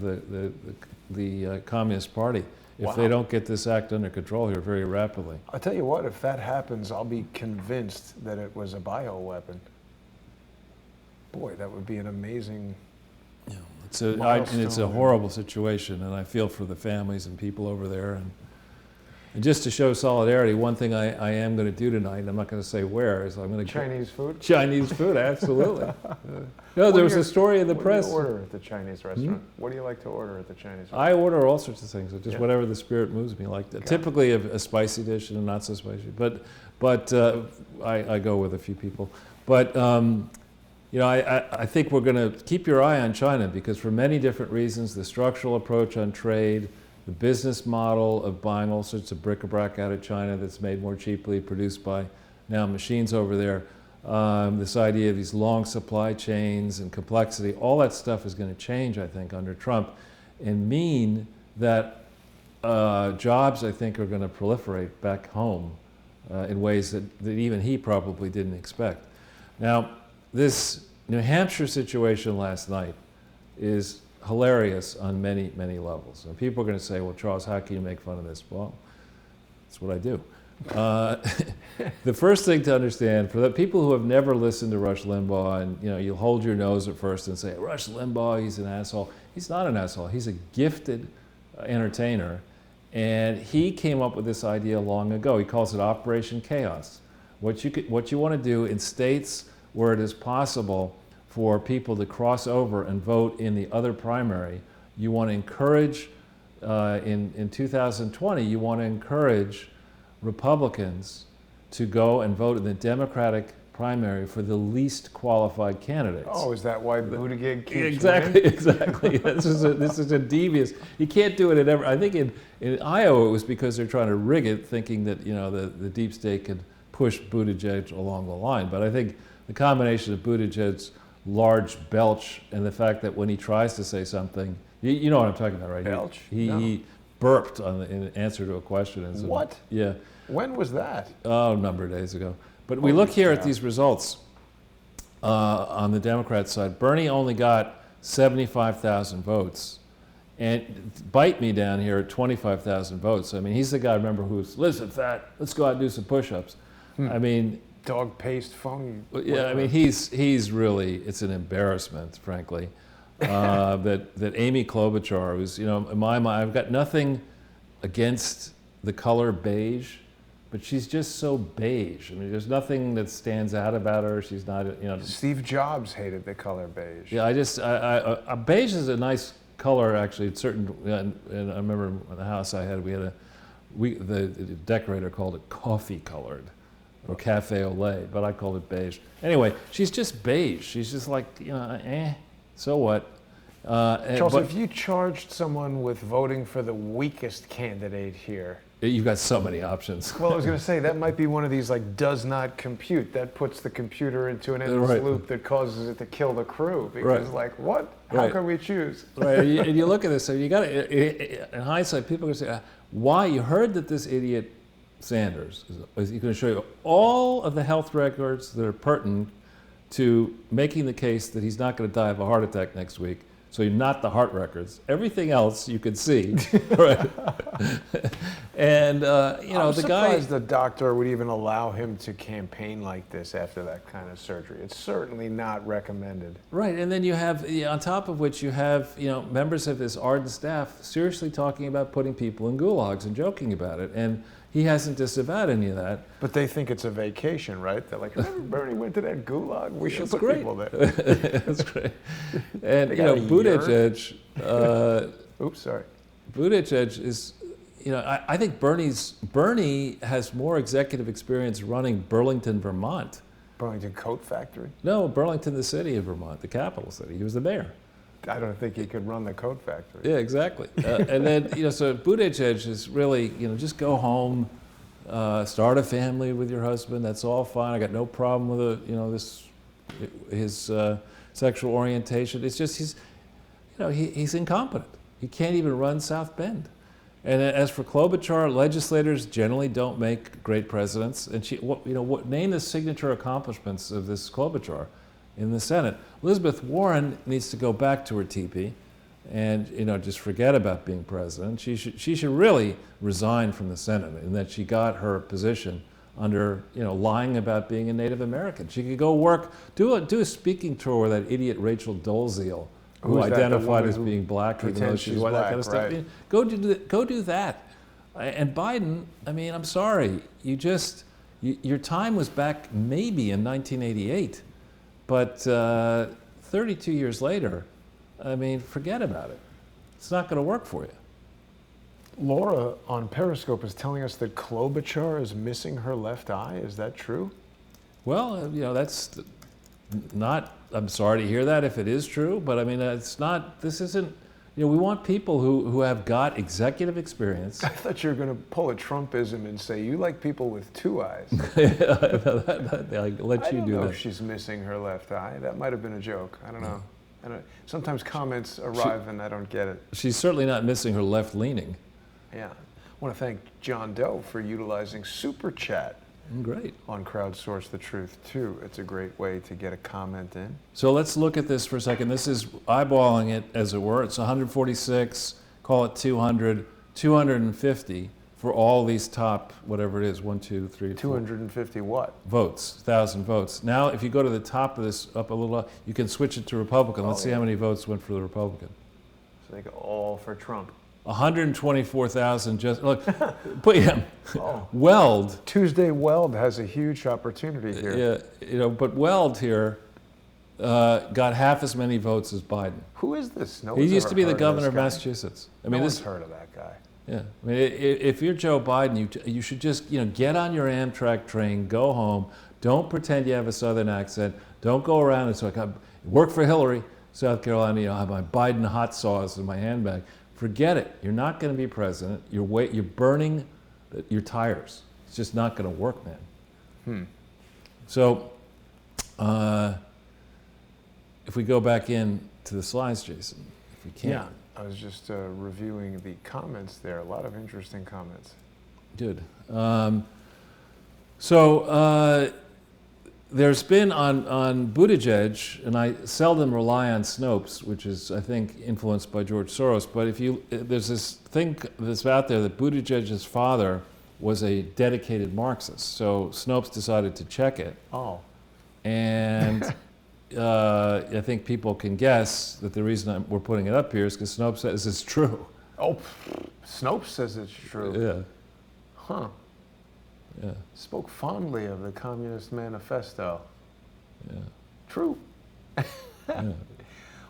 the Communist Party. if they don't get this act under control here very rapidly. I'll tell you what, if that happens, I'll be convinced that it was a bioweapon. Boy, that would be an amazing It's a milestone. horrible situation, and I feel for the families and people over there. And just to show solidarity, one thing I am going to do tonight, and I'm not going to say where, is I'm going to Chinese food? Chinese food, absolutely. No, there was a story in the press. What do you order at the Chinese restaurant? What do you like to order at the Chinese restaurant? I order all sorts of things, just Yeah. whatever the spirit moves me. Like typically a spicy dish and a not so spicy, but I go with a few people. But I think we're going to keep your eye on China, because for many different reasons, the structural approach on trade, the business model of buying all sorts of bric-a-brac out of China that's made more cheaply, produced by now machines over there, this idea of these long supply chains and complexity, all that stuff is going to change, I think, under Trump, and mean that jobs, I think, are going to proliferate back home in ways that even he probably didn't expect. Now, this New Hampshire situation last night is hilarious on many, many levels. And people are going to say, well, Charles, how can you make fun of this? Well, that's what I do. The first thing to understand, for the people who have never listened to Rush Limbaugh, and you'll hold your nose at first and say, Rush Limbaugh, he's an asshole. He's not an asshole. He's a gifted entertainer. And he came up with this idea long ago. He calls it Operation Chaos. What you want to do in states where it is possible for people to cross over and vote in the other primary, you want to encourage, in 2020, you want to encourage Republicans to go and vote in the Democratic primary for the least qualified candidates. Oh, is that why Buttigieg keeps Exactly, winning? exactly. This is a devious. You can't do it in every. I think in Iowa it was because they're trying to rig it, thinking that the deep state could push Buttigieg along the line. But I think the combination of Buttigieg's large belch and the fact that when he tries to say something, you know what I'm talking about, right? Belch? He burped in answer to a question. And What? Yeah. When was that? Oh, a number of days ago. But we look here at these results on the Democrat side. Bernie only got 75,000 votes. And bite me down here at 25,000 votes. I mean, he's the guy, remember, who's, listen, fat, let's go out and do some push-ups. I mean... Dog paste phone? Yeah, I mean, he's really, it's an embarrassment, frankly, that Amy Klobuchar, who's, in my mind, I've got nothing against the color beige, but she's just so beige. I mean, there's nothing that stands out about her. She's not, Steve Jobs hated the color beige. Yeah, I beige is a nice color, actually. It's certain, and I remember in the house I had, the decorator called it coffee colored, or cafe au lait, but I called it beige. Anyway, she's just beige. She's just like, so what? Charles, if you charged someone with voting for the weakest candidate here, you've got so many options. well, I was going to say, that might be one of these, does not compute. That puts the computer into an endless loop that causes it to kill the crew. Because, what? How can we choose? Right, and you look at this, so you got to, in hindsight, people are going to say, why? You heard that this idiot Sanders is going to show you all of the health records that are pertinent to making the case that he's not going to die of a heart attack next week. So not the heart records. Everything else you could see, right? And I'm the guy. surprised the doctor would even allow him to campaign like this after that kind of surgery. It's certainly not recommended. Right, and then you have, on top of which you have, members of his ardent staff seriously talking about putting people in gulags and joking about it, and he hasn't disavowed any of that. But they think it's a vacation, right? They're like, remember Bernie went to that gulag? We should That's put great. people there. That's great. And Buttigieg. Oops, sorry. Buttigieg is, I think Bernie has more executive experience running Burlington, Vermont. Burlington Coat Factory? No, Burlington, the city of Vermont, the capital city. He was the mayor. I don't think he could run the coat factory. Yeah, exactly. And then, so Buttigieg is really, just go home, start a family with your husband. That's all fine. I got no problem with his sexual orientation. It's just he's incompetent. He can't even run South Bend. And as for Klobuchar, legislators generally don't make great presidents. And name the signature accomplishments of this Klobuchar in the Senate. Elizabeth Warren needs to go back to her teepee. and just forget about being president. She should really resign from the Senate, in that she got her position under lying about being a Native American. She could go work, do a speaking tour with that idiot Rachel Dolezal, who identified as being black, even though she's white, that kind of stuff. Right. Go do that. And Biden, I'm sorry, your time was back maybe in 1988, but 32 years later, forget about it. It's not going to work for you. Laura on Periscope is telling us that Klobuchar is missing her left eye. Is that true? Well, that's not, I'm sorry to hear that if it is true, but it's not, this isn't, we want people who have got executive experience. I thought you were going to pull a Trumpism and say, you like people with two eyes. I'll let you do I don't know that. if she's missing her left eye. That might have been a joke. I don't know. Sometimes comments arrive and I don't get it. She's certainly not missing her left leaning. Yeah. I want to thank John Doe for utilizing Super Chat Great. on Crowdsource the Truth, too. It's a great way to get a comment in. So let's look at this for a second. This is eyeballing it, as it were. It's 146, call it 200, 250 for all these top, whatever it is, 1, 2, 3, 4. 250 what? Votes, 1,000 votes. Now, if you go to the top of this, up a little, you can switch it to Republican. Let's see how many votes went for the Republican. So they go all for Trump. 124,000 just, look, Oh. Weld. Tuesday Weld has a huge opportunity here. Yeah, but Weld here got half as many votes as Biden. Who is this? No He one's used ever to be the heard of governor this of guy. Massachusetts. No one's heard of that guy. Yeah, if you're Joe Biden, you should just get on your Amtrak train, go home. Don't pretend you have a Southern accent. Don't go around and say, I work for Hillary, South Carolina. I have my Biden hot sauce in my handbag. Forget it. You're not going to be president. You're burning your tires. It's just not going to work, man. So, if we go back in to the slides, Jason, if we can. Yeah, I was just reviewing the comments there. A lot of interesting comments. Good. There's been on Buttigieg, and I seldom rely on Snopes, which is, I think, influenced by George Soros, but there's this thing that's out there that Buttigieg's father was a dedicated Marxist. So Snopes decided to check it. Oh. And I think people can guess that the reason we're putting it up here is because Snopes says it's true. Oh, Snopes says it's true. Yeah. Huh. Yeah. Spoke fondly of the Communist Manifesto. Yeah. True. Yeah.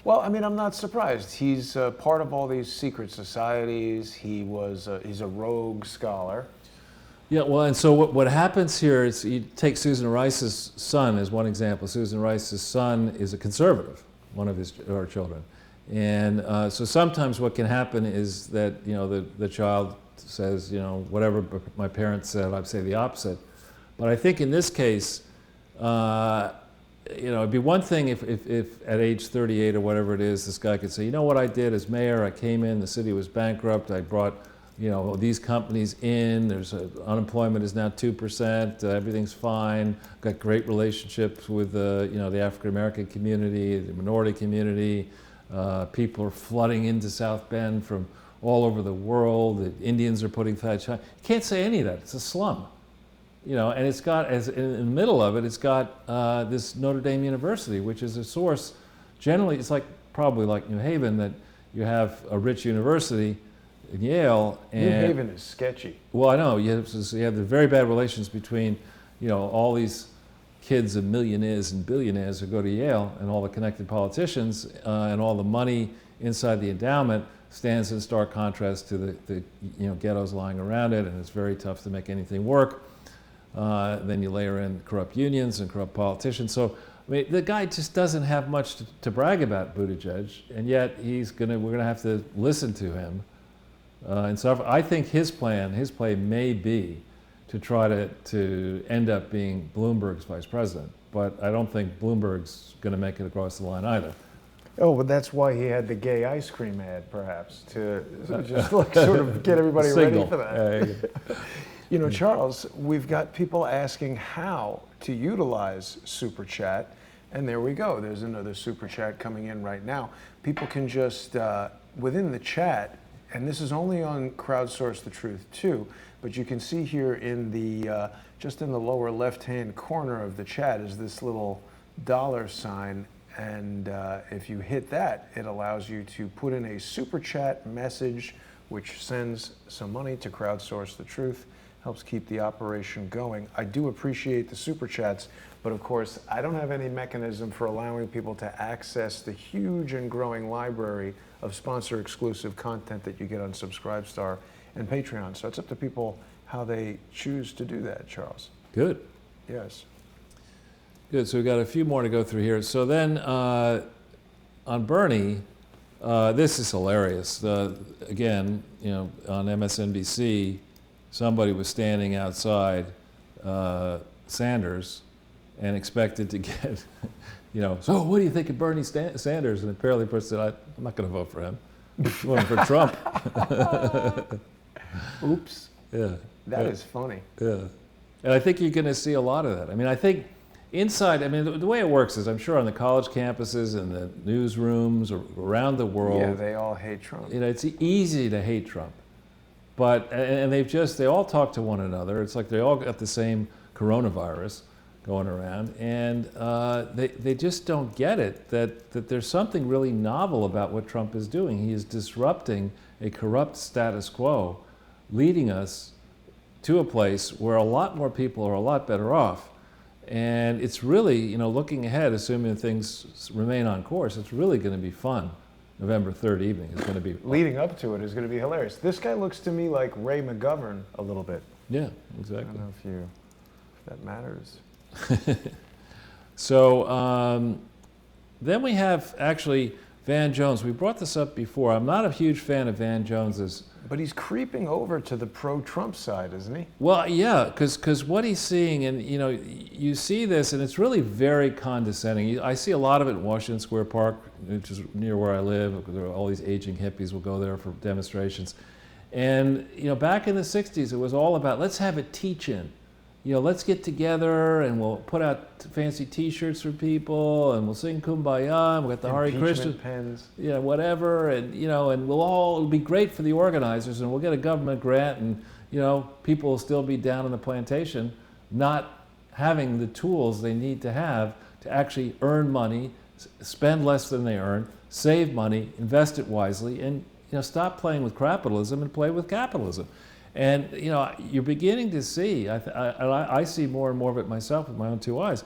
Well, I'm not surprised. He's part of all these secret societies. He's a rogue scholar. Yeah, well, and so what happens here is you take Susan Rice's son as one example. Susan Rice's son is a conservative, one of our children. And so sometimes what can happen is that, the child says, whatever my parents said, I'd say the opposite. But I think in this case, it'd be one thing if at age 38 or whatever it is, this guy could say, what I did as mayor, I came in, the city was bankrupt, I brought, these companies in, unemployment is now 2%, everything's fine, got great relationships with, the African-American community, the minority community, people are flooding into South Bend from all over the world, the Indians are putting fat. You can't say any of that, it's a slum. And it's got, in the middle of it, it's got this Notre Dame University, which is a source, generally, it's probably like New Haven, that you have a rich university in Yale. And, New Haven is sketchy. Well, I know, you have the very bad relations between, all these kids of millionaires and billionaires who go to Yale, and all the connected politicians, and all the money inside the endowment stands in stark contrast to the ghettos lying around it, and it's very tough to make anything work. Then you layer in corrupt unions and corrupt politicians. So the guy just doesn't have much to brag about, Buttigieg, and yet we're gonna have to listen to him. And so I think his play may be to try to end up being Bloomberg's vice president, but I don't think Bloomberg's gonna make it across the line either. Oh, but that's why he had the gay ice cream ad, perhaps, to just sort of get everybody ready for that. Charles, we've got people asking how to utilize Super Chat, and there we go. There's another Super Chat coming in right now. People can just within the chat, and this is only on Crowdsource the Truth too, but you can see here in the, just in the lower left-hand corner of the chat is this little $sign, and if you hit that, it allows you to put in a super chat message, which sends some money to Crowdsource the Truth, helps keep the operation going. I do appreciate the super chats, but of course, I don't have any mechanism for allowing people to access the huge and growing library of sponsor-exclusive content that you get on Subscribestar and Patreon. So it's up to people how they choose to do that, Charles. Good. Yes. Good. So we've got a few more to go through here. So then on Bernie, this is hilarious. Again, on MSNBC, somebody was standing outside Sanders and expected to get, so what do you think of Bernie Sanders? And apparently the person said, I'm not going to vote for him. I'm voting for Trump. Oops. Yeah. That is funny. Yeah. And I think you're going to see a lot of that. I mean, I think inside, the way it works is I'm sure on the college campuses and the newsrooms around the world. Yeah, they all hate Trump. It's easy to hate Trump. But, and they all talk to one another. It's like they all got the same coronavirus going around. And they just don't get it, that there's something really novel about what Trump is doing. He is disrupting a corrupt status quo, leading us to a place where a lot more people are a lot better off. And it's really, looking ahead, assuming things remain on course, it's really going to be fun. November 3rd evening is going to be fun. Leading up to it is going to be hilarious. This guy looks to me like Ray McGovern a little bit. Yeah, exactly. I don't know if that matters. So then we have actually Van Jones. We brought this up before. I'm not a huge fan of Van Jones's. But he's creeping over to the pro-Trump side, isn't he? Well, yeah, because what he's seeing, and you see this, and it's really very condescending. I see a lot of it in Washington Square Park, which is near where I live. There are all these aging hippies will go there for demonstrations. And back in the 60s, it was all about, let's have a teach-in. Let's get together and we'll put out fancy T-shirts for people and we'll sing Kumbaya and we'll get the Hare Krishna pens. Yeah, whatever, and and it'll be great for the organizers, and we'll get a government grant, and people will still be down on the plantation, not having the tools they need to have to actually earn money, spend less than they earn, save money, invest it wisely, and stop playing with capitalism and play with capitalism. And you're beginning to see, I see more and more of it myself with my own two eyes.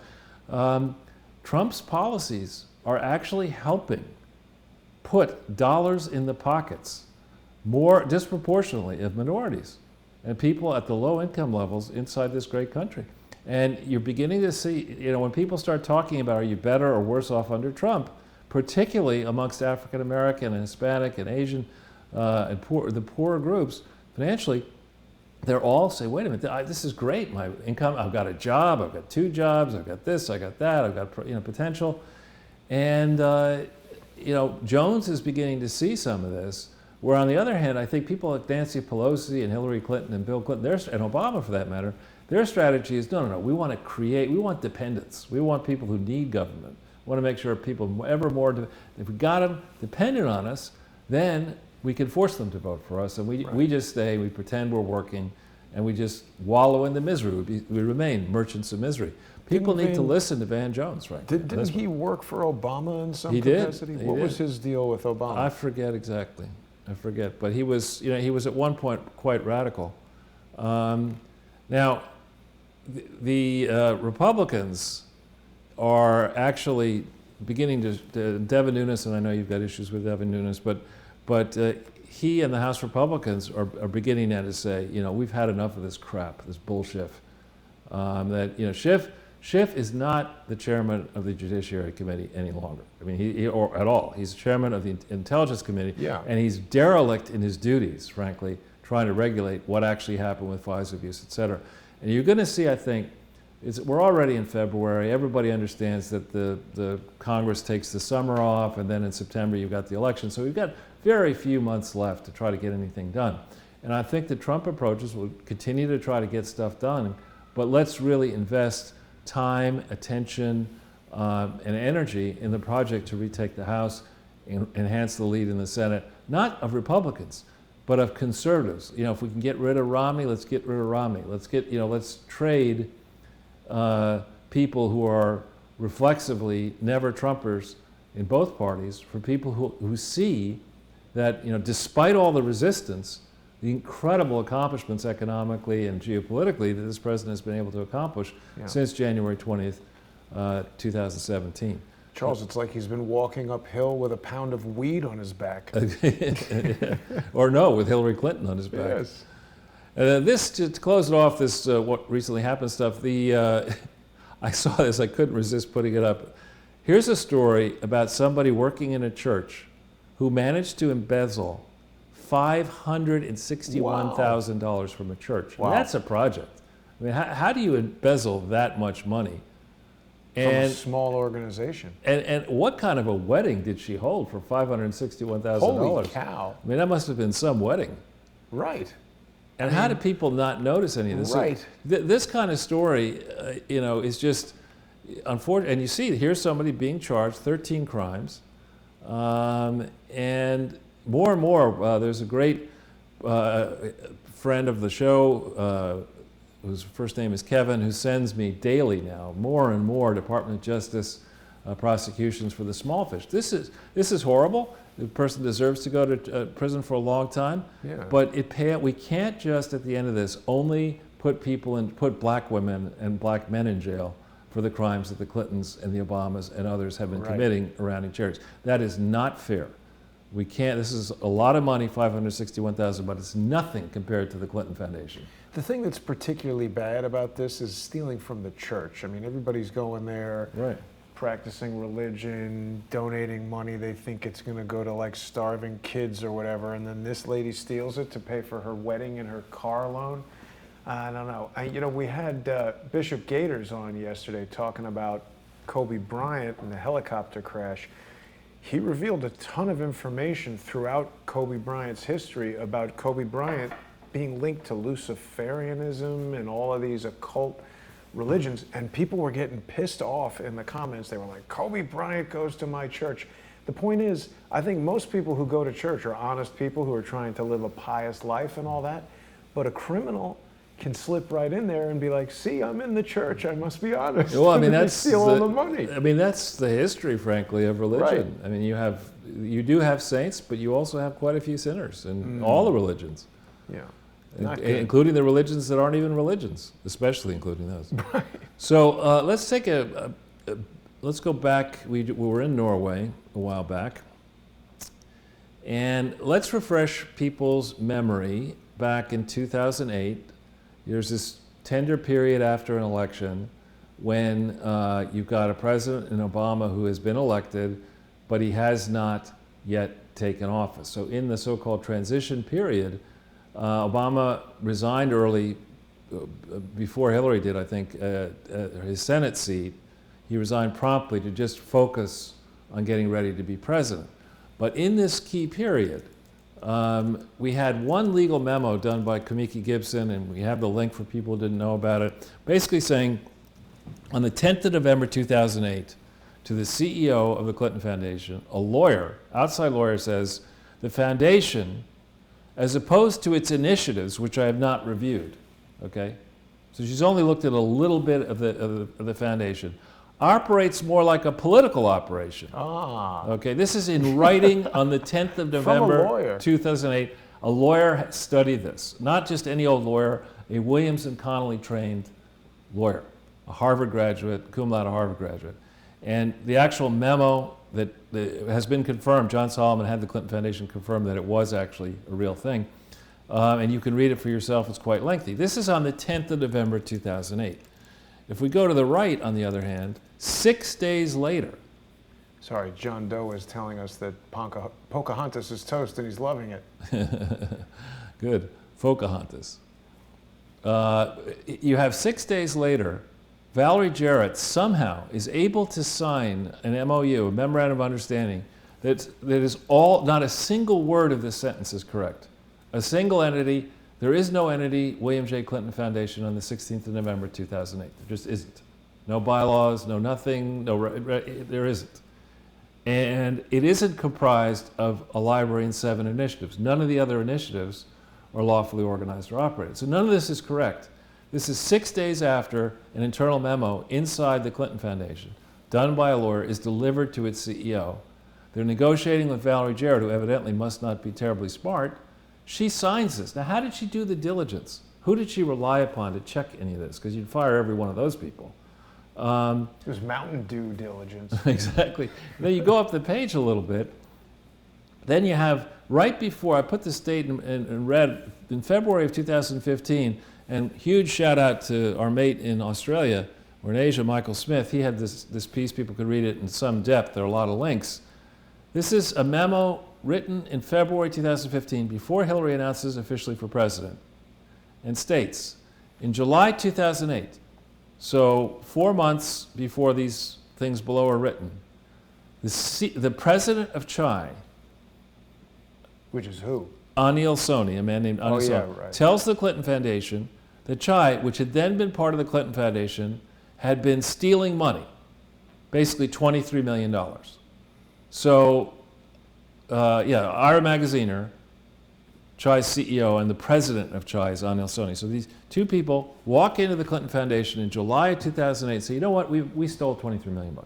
Trump's policies are actually helping put dollars in the pockets more disproportionately of minorities and people at the low income levels inside this great country. And you're beginning to see, when people start talking about are you better or worse off under Trump, particularly amongst African American and Hispanic and Asian and the poorer groups financially, they're all say, wait a minute, this is great. My income, I've got a job, I've got 2 jobs, I've got this, I got that, I've got potential. And Jones is beginning to see some of this. Where on the other hand, I think people like Nancy Pelosi and Hillary Clinton and Bill Clinton, and Obama for that matter, their strategy is no, we want to we want dependence. We want people who need government. We want to make sure people ever more, if we got them dependent on us, then we can force them to vote for us, and we just stay, we pretend we're working, and we just wallow in the misery. We remain merchants of misery. People need to listen to Van Jones, right? Didn't he work for Obama in some he capacity? Did. What was his deal with Obama? I forget exactly. But he was, he was at one point quite radical. Now, the Republicans are actually beginning to Devin Nunes, and I know you've got issues with Devin Nunes, but he and the House Republicans are beginning now to say, we've had enough of this crap, this bullshit. Schiff is not the chairman of the Judiciary Committee any longer. I mean, or at all. He's chairman of the Intelligence Committee, and he's derelict in his duties, frankly, trying to regulate what actually happened with FISA abuse, et cetera. And you're going to see, I think, we're already in February. Everybody understands that the Congress takes the summer off, and then in September you've got the election. So we've got very few months left to try to get anything done. And I think the Trump approaches will continue to try to get stuff done, but let's really invest time, attention, and energy in the project to retake the House, enhance the lead in the Senate, not of Republicans, but of conservatives. You know, if we can get rid of Romney, let's get rid of Romney. Let's trade people who are reflexively never Trumpers in both parties for people who see that, you know, despite all the resistance, the incredible accomplishments economically and geopolitically that this president has been able to accomplish since January 20th, 2017. Charles, it's like he's been walking uphill with a pound of weed on his back. Or no, with Hillary Clinton on his back. Yes. And then this, to close it off, this what recently happened stuff, I saw this, I couldn't resist putting it up. Here's a story about somebody working in a church who managed to embezzle $561,000 from a church. Wow. And that's a project. I mean, how do you embezzle that much money? From a small organization. And what kind of a wedding did she hold for $561,000? Holy cow. I mean, that must have been some wedding. Right. And how did people not notice any of this? Right. So this kind of story, you know, is just unfortunate. And you see, here's somebody being charged 13 crimes. And more, there's a great friend of the show, whose first name is Kevin, who sends me daily now more and more Department of Justice prosecutions for the small fish. This is horrible. The person deserves to go to prison for a long time. Yeah. But we can't just at the end of this only put black women and black men in jail for the crimes that the Clintons and the Obamas and others have been committing around in charities. That is not fair. We can't. This is a lot of money, $561,000, but it's nothing compared to the Clinton Foundation. The thing that's particularly bad about this is stealing from the church. I mean, everybody's going there, practicing religion, donating money. They think it's going to go to like starving kids or whatever, and then this lady steals it to pay for her wedding and her car loan. I don't know. We had Bishop Gators on yesterday talking about Kobe Bryant and the helicopter crash. He revealed a ton of information throughout Kobe Bryant's history about Kobe Bryant being linked to Luciferianism and all of these occult religions, and people were getting pissed off in the comments. They were like, Kobe Bryant goes to my church. The point is, I think most people who go to church are honest people who are trying to live a pious life and all that, but a criminal can slip right in there and be like, see, I'm in the church, I must be honest. Well, I mean, that's steal all the money. I mean, that's the history, frankly, of religion. Right. I mean, you do have saints, but you also have quite a few sinners in all the religions. Yeah. Including the religions that aren't even religions, especially including those. Right. So let's take let's go back. We were in Norway a while back, and let's refresh people's memory. Back in 2008, there's this tender period after an election when you've got a president in Obama who has been elected, but he has not yet taken office. So in the so-called transition period, Obama resigned early, before Hillary did, I think, his Senate seat. He resigned promptly to just focus on getting ready to be president. But in this key period, we had one legal memo done by Kamiki Gibson, and we have the link for people who didn't know about it, basically saying, on the 10th of November 2008, to the CEO of the Clinton Foundation, a lawyer, outside lawyer, says, the foundation, as opposed to its initiatives, which I have not reviewed, okay? So she's only looked at a little bit of the foundation, operates more like a political operation. Okay, this is in writing on the 10th of November 2008. A lawyer studied this, not just any old lawyer, a Williams and Connolly trained lawyer, a Harvard graduate, cum laude Harvard graduate. And the actual memo that has been confirmed, John Solomon had the Clinton Foundation confirm that it was actually a real thing. And you can read it for yourself, it's quite lengthy. This is on the 10th of November 2008. If we go to the right, on the other hand, 6 days later. Sorry, John Doe is telling us that Pocahontas is toast and he's loving it. Good, Pocahontas. You have 6 days later, Valerie Jarrett somehow is able to sign an MOU, a memorandum of understanding, that is all, not a single word of this sentence is correct. A single entity, there is no entity, William J. Clinton Foundation, on the 16th of November 2008. There just isn't. No bylaws, no nothing, there isn't. And it isn't comprised of a library and 7 initiatives. None of the other initiatives are lawfully organized or operated. So none of this is correct. This is 6 days after an internal memo inside the Clinton Foundation, done by a lawyer, is delivered to its CEO. They're negotiating with Valerie Jarrett, who evidently must not be terribly smart. She signs this. Now, how did she do the diligence? Who did she rely upon to check any of this? Because you'd fire every one of those people. It was Mountain Dew diligence. Exactly. Then you go up the page a little bit. Then you have, right before, I put this date in red, in February of 2015, and huge shout out to our mate in Australia, or in Asia, Michael Smith. He had this piece, people could read it in some depth. There are a lot of links. This is a memo written in February 2015, before Hillary announces officially for president, and states, in July 2008, so 4 months before these things below are written, the president of Chai, Which is who? Anil Soni, a man named Anil Soni, Yeah, right. tells the Clinton Foundation that Chai, which had then been part of the Clinton Foundation, had been stealing money, basically $23 million. So, Ira Magaziner, Chai's CEO, and the president of Chai is Anil Soni. So these two people walk into the Clinton Foundation in July of 2008 and say, you know what, we stole $23 million.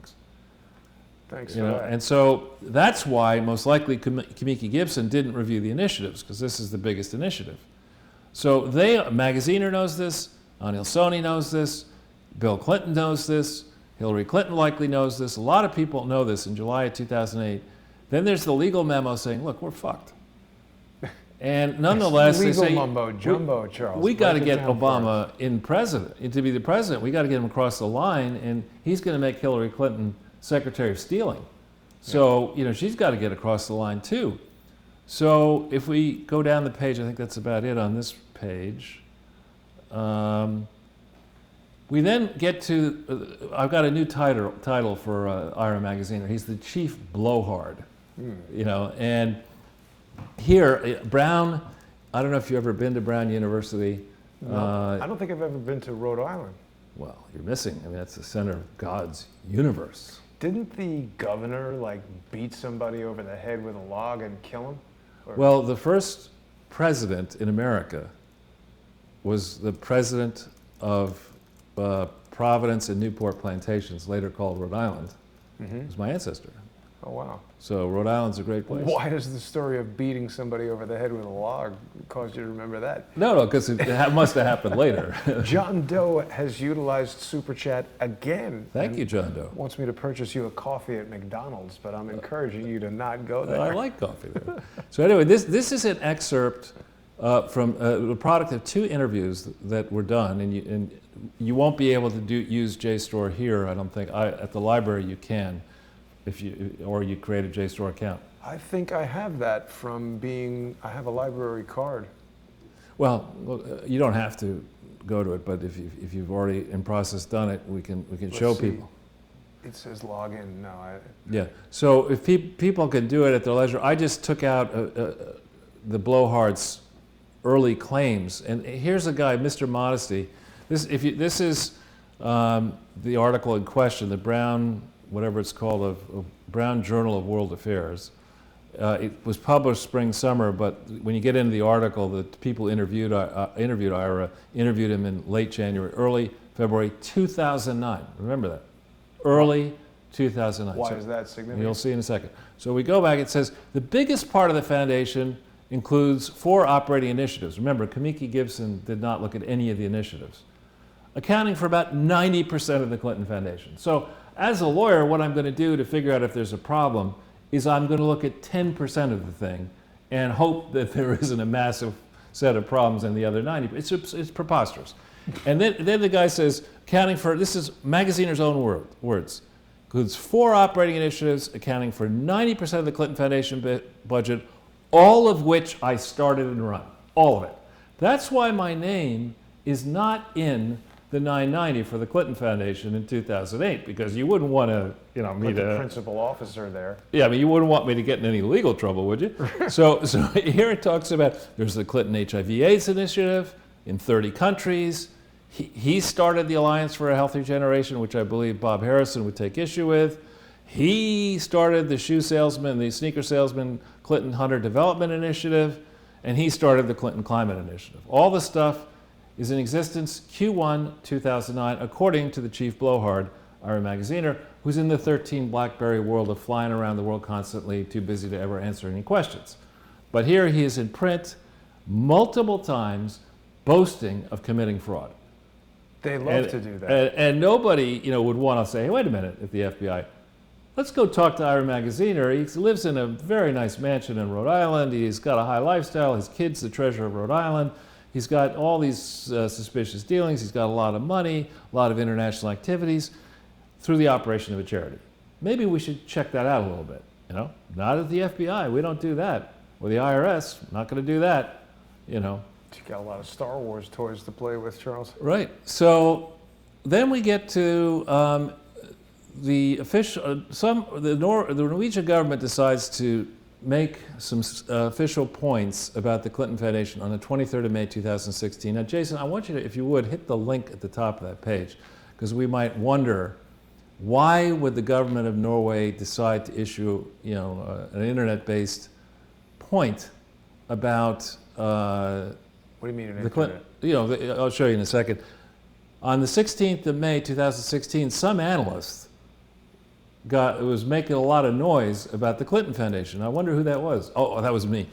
Thanks You for know, that. and so that's why most likely Kamiki Gibson didn't review the initiatives, because this is the biggest initiative. So Magaziner knows this, Anil Soni knows this, Bill Clinton knows this, Hillary Clinton likely knows this, a lot of people know this in July of 2008. Then there's the legal memo saying, look, we're fucked. And nonetheless, they Legal say, mumbo jumbo, Charles. we got to Break it get down for us. Obama to be the president. We got to get him across the line, and he's going to make Hillary Clinton Secretary of Stealing. So, she's got to get across the line too. So if we go down the page, I think that's about it on this page. We then get to, I've got a new title for Ira Magaziner. He's the chief blowhard, and here, Brown, I don't know if you've ever been to Brown University. No, I don't think I've ever been to Rhode Island. Well, you're missing. I mean, that's the center of God's universe. Didn't the governor beat somebody over the head with a log and kill him? Well, the first president in America was the president of Providence and Newport Plantations, later called Rhode Island. It was my ancestor. Oh, wow. So Rhode Island's a great place. Why does the story of beating somebody over the head with a log cause you to remember that? No, because it must have happened later. John Doe has utilized Super Chat again. Thank you, John Doe. Wants me to purchase you a coffee at McDonald's, but I'm encouraging you to not go there. I like coffee there. So anyway, this is an excerpt from the product of 2 interviews that were done, and you won't be able to use JSTOR here, I don't think. At the library you can, or you create a JSTOR account. I think I have that from I have a library card. Well, you don't have to go to it, but if you've already in process done it, we can show see. people. It says login. No, Yeah. So if people can do it at their leisure, I just took out the blowhard's early claims, and here's a guy, Mr. Modesty. This is the article in question, the Brown, whatever it's called, of Brown Journal of World Affairs. It was published spring, summer, but when you get into the article, the people interviewed Ira interviewed him in late January, early February 2009. Remember that. Early 2009. why So is that significant? you'll see in a second. So we go back, it says, the biggest part of the foundation includes 4 operating initiatives. Remember, Kamiki Gibson did not look at any of the initiatives, accounting for about 90% of the Clinton Foundation. So as a lawyer, what I'm going to do to figure out if there's a problem is I'm going to look at 10% of the thing and hope that there isn't a massive set of problems in the other 90%. It's preposterous. And then the guy says, accounting for, this is Magaziner's own words, includes 4 operating initiatives accounting for 90% of the Clinton Foundation budget, all of which I started and run, all of it. That's why my name is not in the 990 for the Clinton Foundation in 2008, because you wouldn't want to, me Put the to. principal officer there. Yeah, I mean, you wouldn't want me to get in any legal trouble, would you? So here it talks about, there's the Clinton HIV/AIDS initiative in 30 countries. He started the Alliance for a Healthier Generation, which I believe Bob Harrison would take issue with. He started the the sneaker salesman Clinton Hunter Development Initiative, and he started the Clinton Climate Initiative. All the stuff is in existence Q1 2009, according to the chief blowhard, Ira Magaziner, who's in the 13 BlackBerry world of flying around the world constantly, too busy to ever answer any questions. But here he is in print multiple times boasting of committing fraud. They love to do that. And nobody, would want to say, hey, wait a minute, at the FBI, let's go talk to Ira Magaziner. He lives in a very nice mansion in Rhode Island. He's got a high lifestyle. His kid's the treasurer of Rhode Island. He's got all these suspicious dealings. He's got a lot of money, a lot of international activities through the operation of a charity. Maybe we should check that out a little bit. Not at the FBI. We don't do that. Or the IRS. Not going to do that. You got a lot of Star Wars toys to play with, Charles. Right. So then we get to the official. The Norwegian government decides to make some official points about the Clinton Foundation on the 23rd of May 2016. Now, Jason, I want you to, if you would, hit the link at the top of that page, because we might wonder, why would the government of Norway decide to issue, an internet-based point about what do you mean an the Clinton? I'll show you in a second. On the 16th of May 2016, some analyst was making a lot of noise about the Clinton Foundation. I wonder who that was. Oh, that was me.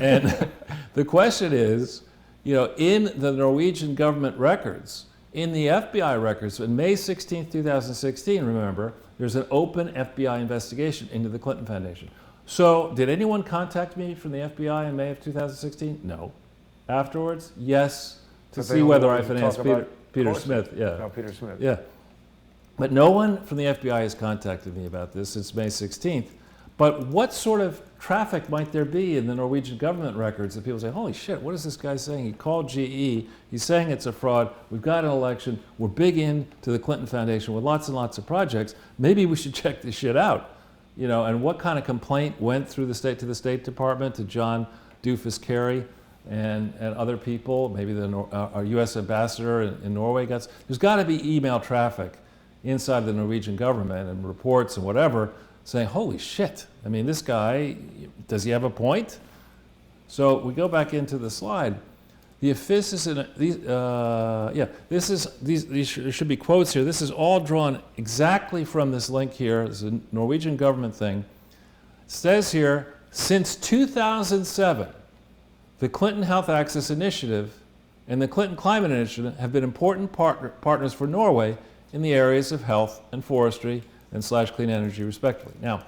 And the question is, in the Norwegian government records, in the FBI records, on May 16th, 2016, remember, there's an open FBI investigation into the Clinton Foundation. So did anyone contact me from the FBI in May of 2016? No. Afterwards? Yes, to see whether I financed Peter Smith. Yeah. Oh, Peter Smith. Yeah. But no one from the FBI has contacted me about this since May 16th. But what sort of traffic might there be in the Norwegian government records that people say, holy shit, what is this guy saying? He called GE, he's saying it's a fraud, we've got an election, we're big into the Clinton Foundation with lots and lots of projects, maybe we should check this shit out. And what kind of complaint went through the State Department, to John Doofus Kerry and other people, maybe our US ambassador in Norway there's got to be email traffic inside the Norwegian government and reports and whatever saying, holy shit, I mean, this guy, does he have a point? So we go back into the slide. There should be quotes here. This is all drawn exactly from this link here. This is a Norwegian government thing. It says here, since 2007, the Clinton Health Access Initiative and the Clinton Climate Initiative have been important partners for Norway in the areas of health and forestry and /clean energy, respectively. Now,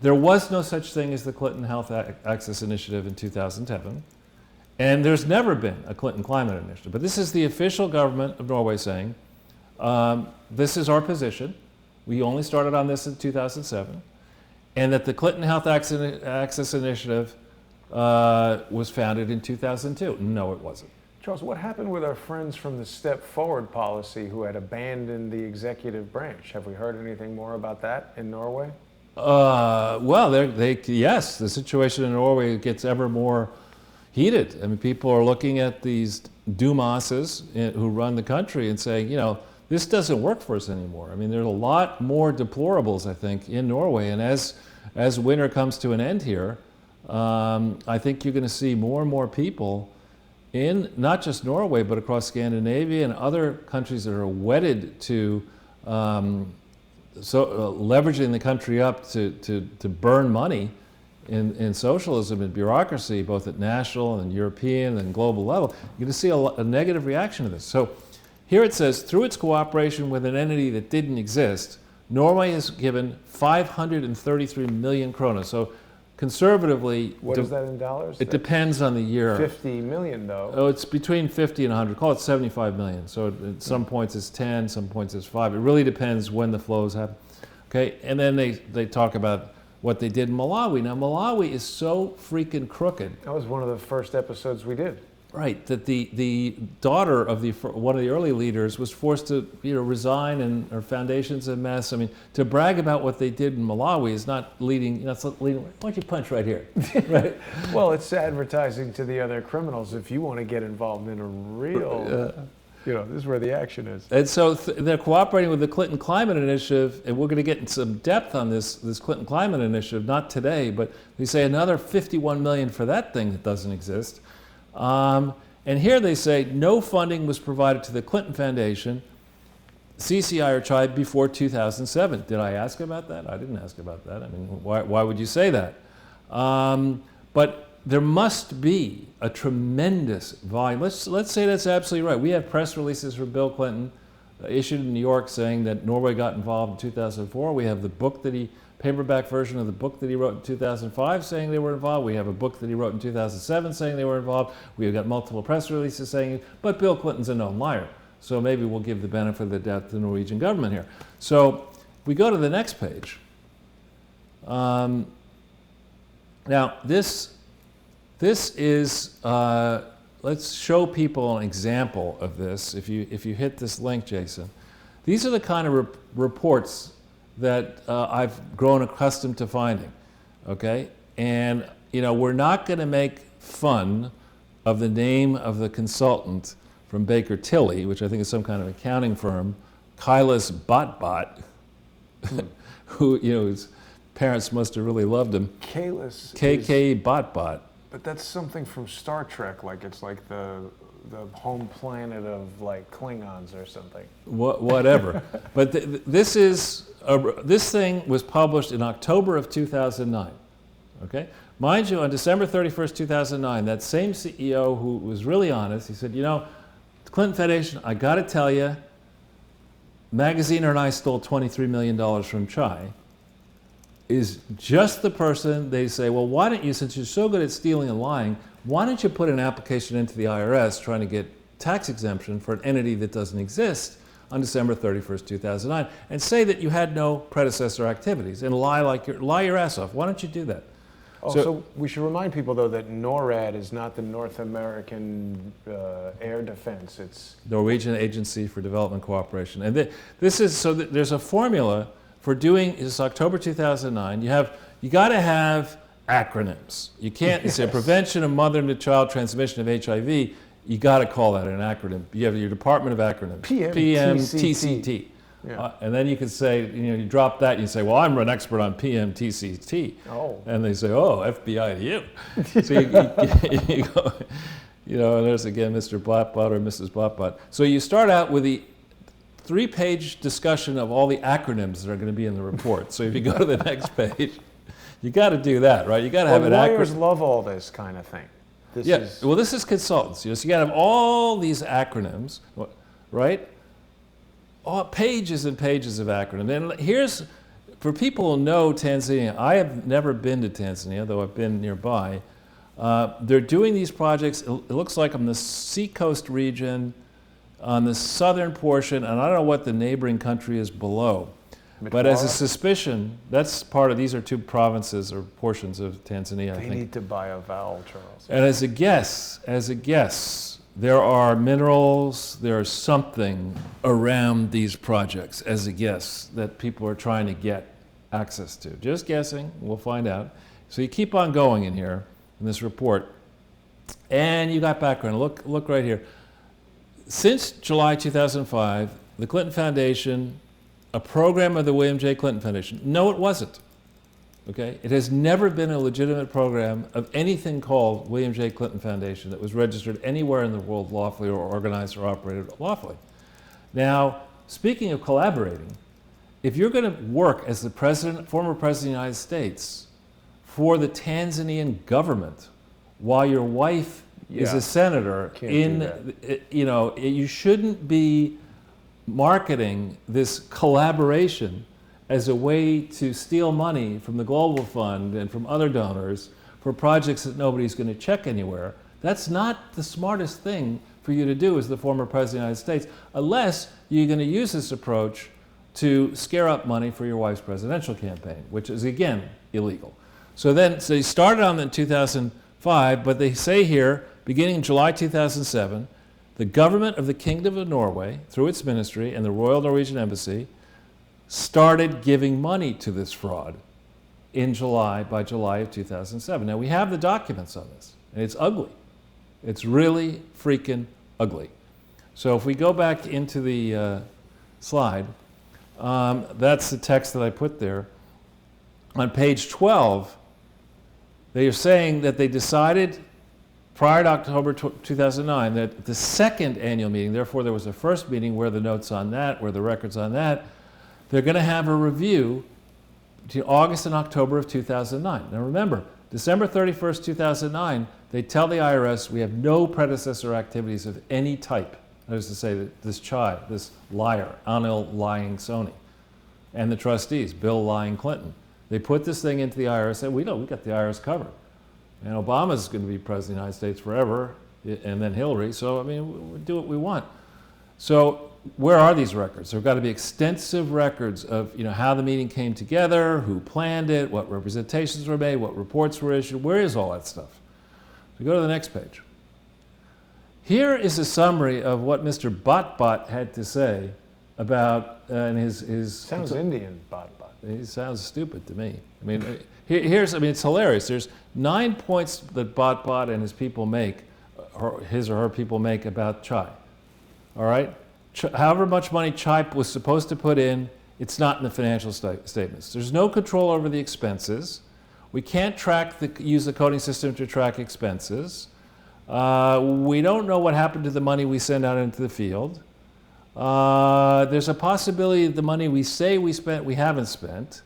there was no such thing as the Clinton Health Access Initiative in 2007, and there's never been a Clinton Climate Initiative. But this is the official government of Norway saying, this is our position. We only started on this in 2007, and that the Clinton Health Access Initiative was founded in 2002. No, it wasn't. Charles, what happened with our friends from the Step Forward policy who had abandoned the executive branch? Have we heard anything more about that in Norway? Yes, the situation in Norway gets ever more heated. I mean, people are looking at these Dumases who run the country and saying, this doesn't work for us anymore. I mean, there's a lot more deplorables, I think, in Norway. And as winter comes to an end here, I think you're going to see more and more people in not just Norway, but across Scandinavia and other countries that are wedded to leveraging the country up to burn money in socialism and bureaucracy, both at national and European and global level. You're going to see a negative reaction to this. So here it says, through its cooperation with an entity that didn't exist, Norway has given 533 million kroner. So conservatively, what is that in dollars? It depends on the year. 50 million, though. Oh, it's between 50 and 100. Call it 75 million. So at some points it's 10, some points it's 5. It really depends when the flows happen. Okay, and then they talk about what they did in Malawi. Now, Malawi is so freaking crooked. That was one of the first episodes we did. Right, that the daughter of one of the early leaders was forced to resign, and her foundation's a mess. I mean, to brag about what they did in Malawi is not leading. Why don't you punch right here? Right. Well, it's advertising to the other criminals if you want to get involved in a real This is where the action is. And so they're cooperating with the Clinton Climate Initiative, and we're going to get in some depth on this Clinton Climate Initiative, not today, but they say another $51 million for that thing that doesn't exist. And here they say no funding was provided to the Clinton Foundation, CCI or CHI before 2007. Did I ask about that? I didn't ask about that. I mean, why would you say that? But there must be a tremendous volume. Let's say that's absolutely right. We have press releases from Bill Clinton issued in New York saying that Norway got involved in 2004. We have the book paperback version of the book that he wrote in 2005 saying they were involved. We have a book that he wrote in 2007 saying they were involved. We've got multiple press releases saying it, but Bill Clinton's a known liar. So maybe we'll give the benefit of the doubt to the Norwegian government here. So we go to the next page. Now this is, let's show people an example of this. If you hit this link, Jason. These are the kind of reports that I've grown accustomed to finding, okay? And, we're not going to make fun of the name of the consultant from Baker Tilly, which I think is some kind of accounting firm, Kailas Botbot, who, his parents must have really loved him. Kailas. KK Botbot. But that's something from Star Trek, like it's like the home planet of like Klingons or something. Whatever. But this thing was published in October of 2009. Okay, mind you, on December 31st, 2009, that same CEO who was really honest, he said, the Clinton Foundation, I got to tell you, Magaziner and I stole $23 million from Chai. Is just the person they say, well, why don't you, since you're so good at stealing and lying, why don't you put an application into the IRS trying to get tax exemption for an entity that doesn't exist on December 31st, 2009, and say that you had no predecessor activities and lie your ass off. Why don't you do that? Oh, so we should remind people, though, that NORAD is not the North American Air Defense. It's Norwegian Agency for Development Cooperation. And there's a formula for doing this. October 2009, you got to have acronyms. You can't, yes. Say prevention of mother to child transmission of HIV, you got to call that an acronym. You have your Department of Acronyms. PMTCT. Yeah. And then you could say, you drop that and you say, well, I'm an expert on PMTCT. Oh. And they say, oh, FBI to you. So you go, and there's again Mr. Botbot or Mrs. Botbot. So you start out with the 3-page discussion of all the acronyms that are going to be in the report. So if you go to the next page, you got to do that, right? You got to have an acronym. Lawyers love all this kind of thing. Well, this is consultants. So you got to have all these acronyms, right? Pages and pages of acronyms. And here's, for people who know Tanzania, I have never been to Tanzania, though I've been nearby. They're doing these projects, it looks like on the seacoast region, on the southern portion, and I don't know what the neighboring country is below. But as a suspicion, that's part of, these are 2 provinces or portions of Tanzania, I think. They need to buy a vowel, Charles. And as a guess, there are minerals, there's something around these projects, as a guess, that people are trying to get access to. Just guessing, we'll find out. So you keep on going in here, in this report, and you got background. Look right here. Since July 2005, the Clinton Foundation, a program of the William J. Clinton Foundation. No, it wasn't. Okay? It has never been a legitimate program of anything called William J. Clinton Foundation that was registered anywhere in the world lawfully or organized or operated lawfully. Now, speaking of collaborating, if you're going to work as the former president of the United States for the Tanzanian government while your wife is a senator, you shouldn't be marketing this collaboration as a way to steal money from the Global Fund and from other donors for projects that nobody's going to check anywhere. That's not the smartest thing for you to do as the former president of the United States, unless you're going to use this approach to scare up money for your wife's presidential campaign, which is, again, illegal. So they started on in 2005, but they say here, beginning in July 2007, the government of the Kingdom of Norway, through its ministry and the Royal Norwegian Embassy, started giving money to this fraud by July of 2007. Now, we have the documents on this, and it's ugly. It's really freaking ugly. So if we go back into the slide, that's the text that I put there. On page 12, they are saying that they decided prior to October 2009 that the second annual meeting, therefore there was a first meeting where the notes on that, where the records on that, they're going to have a review between August and October of 2009. Now remember, December 31st, 2009, they tell the IRS we have no predecessor activities of any type. That is to say that this child, this liar, Anil lying Sony, and the trustees, Bill lying Clinton, they put this thing into the IRS and said, we got the IRS covered. And Obama's going to be president of the United States forever, and then Hillary, so I mean, we do what we want. So where are these records? There have got to be extensive records of how the meeting came together, who planned it, what representations were made, what reports were issued. Where is all that stuff? So go to the next page. Here is a summary of what Mr. Botbot had to say about and his Sounds Indian, Botbot. He sounds stupid to me. I mean, it's hilarious. There's 9 points that Botbot and his people make, or his or her people make about Chai. All right? However much money Chai was supposed to put in, it's not in the financial statements. There's no control over the expenses. We can't use the coding system to track expenses. We don't know what happened to the money we send out into the field. There's a possibility that the money we say we spent, we haven't spent.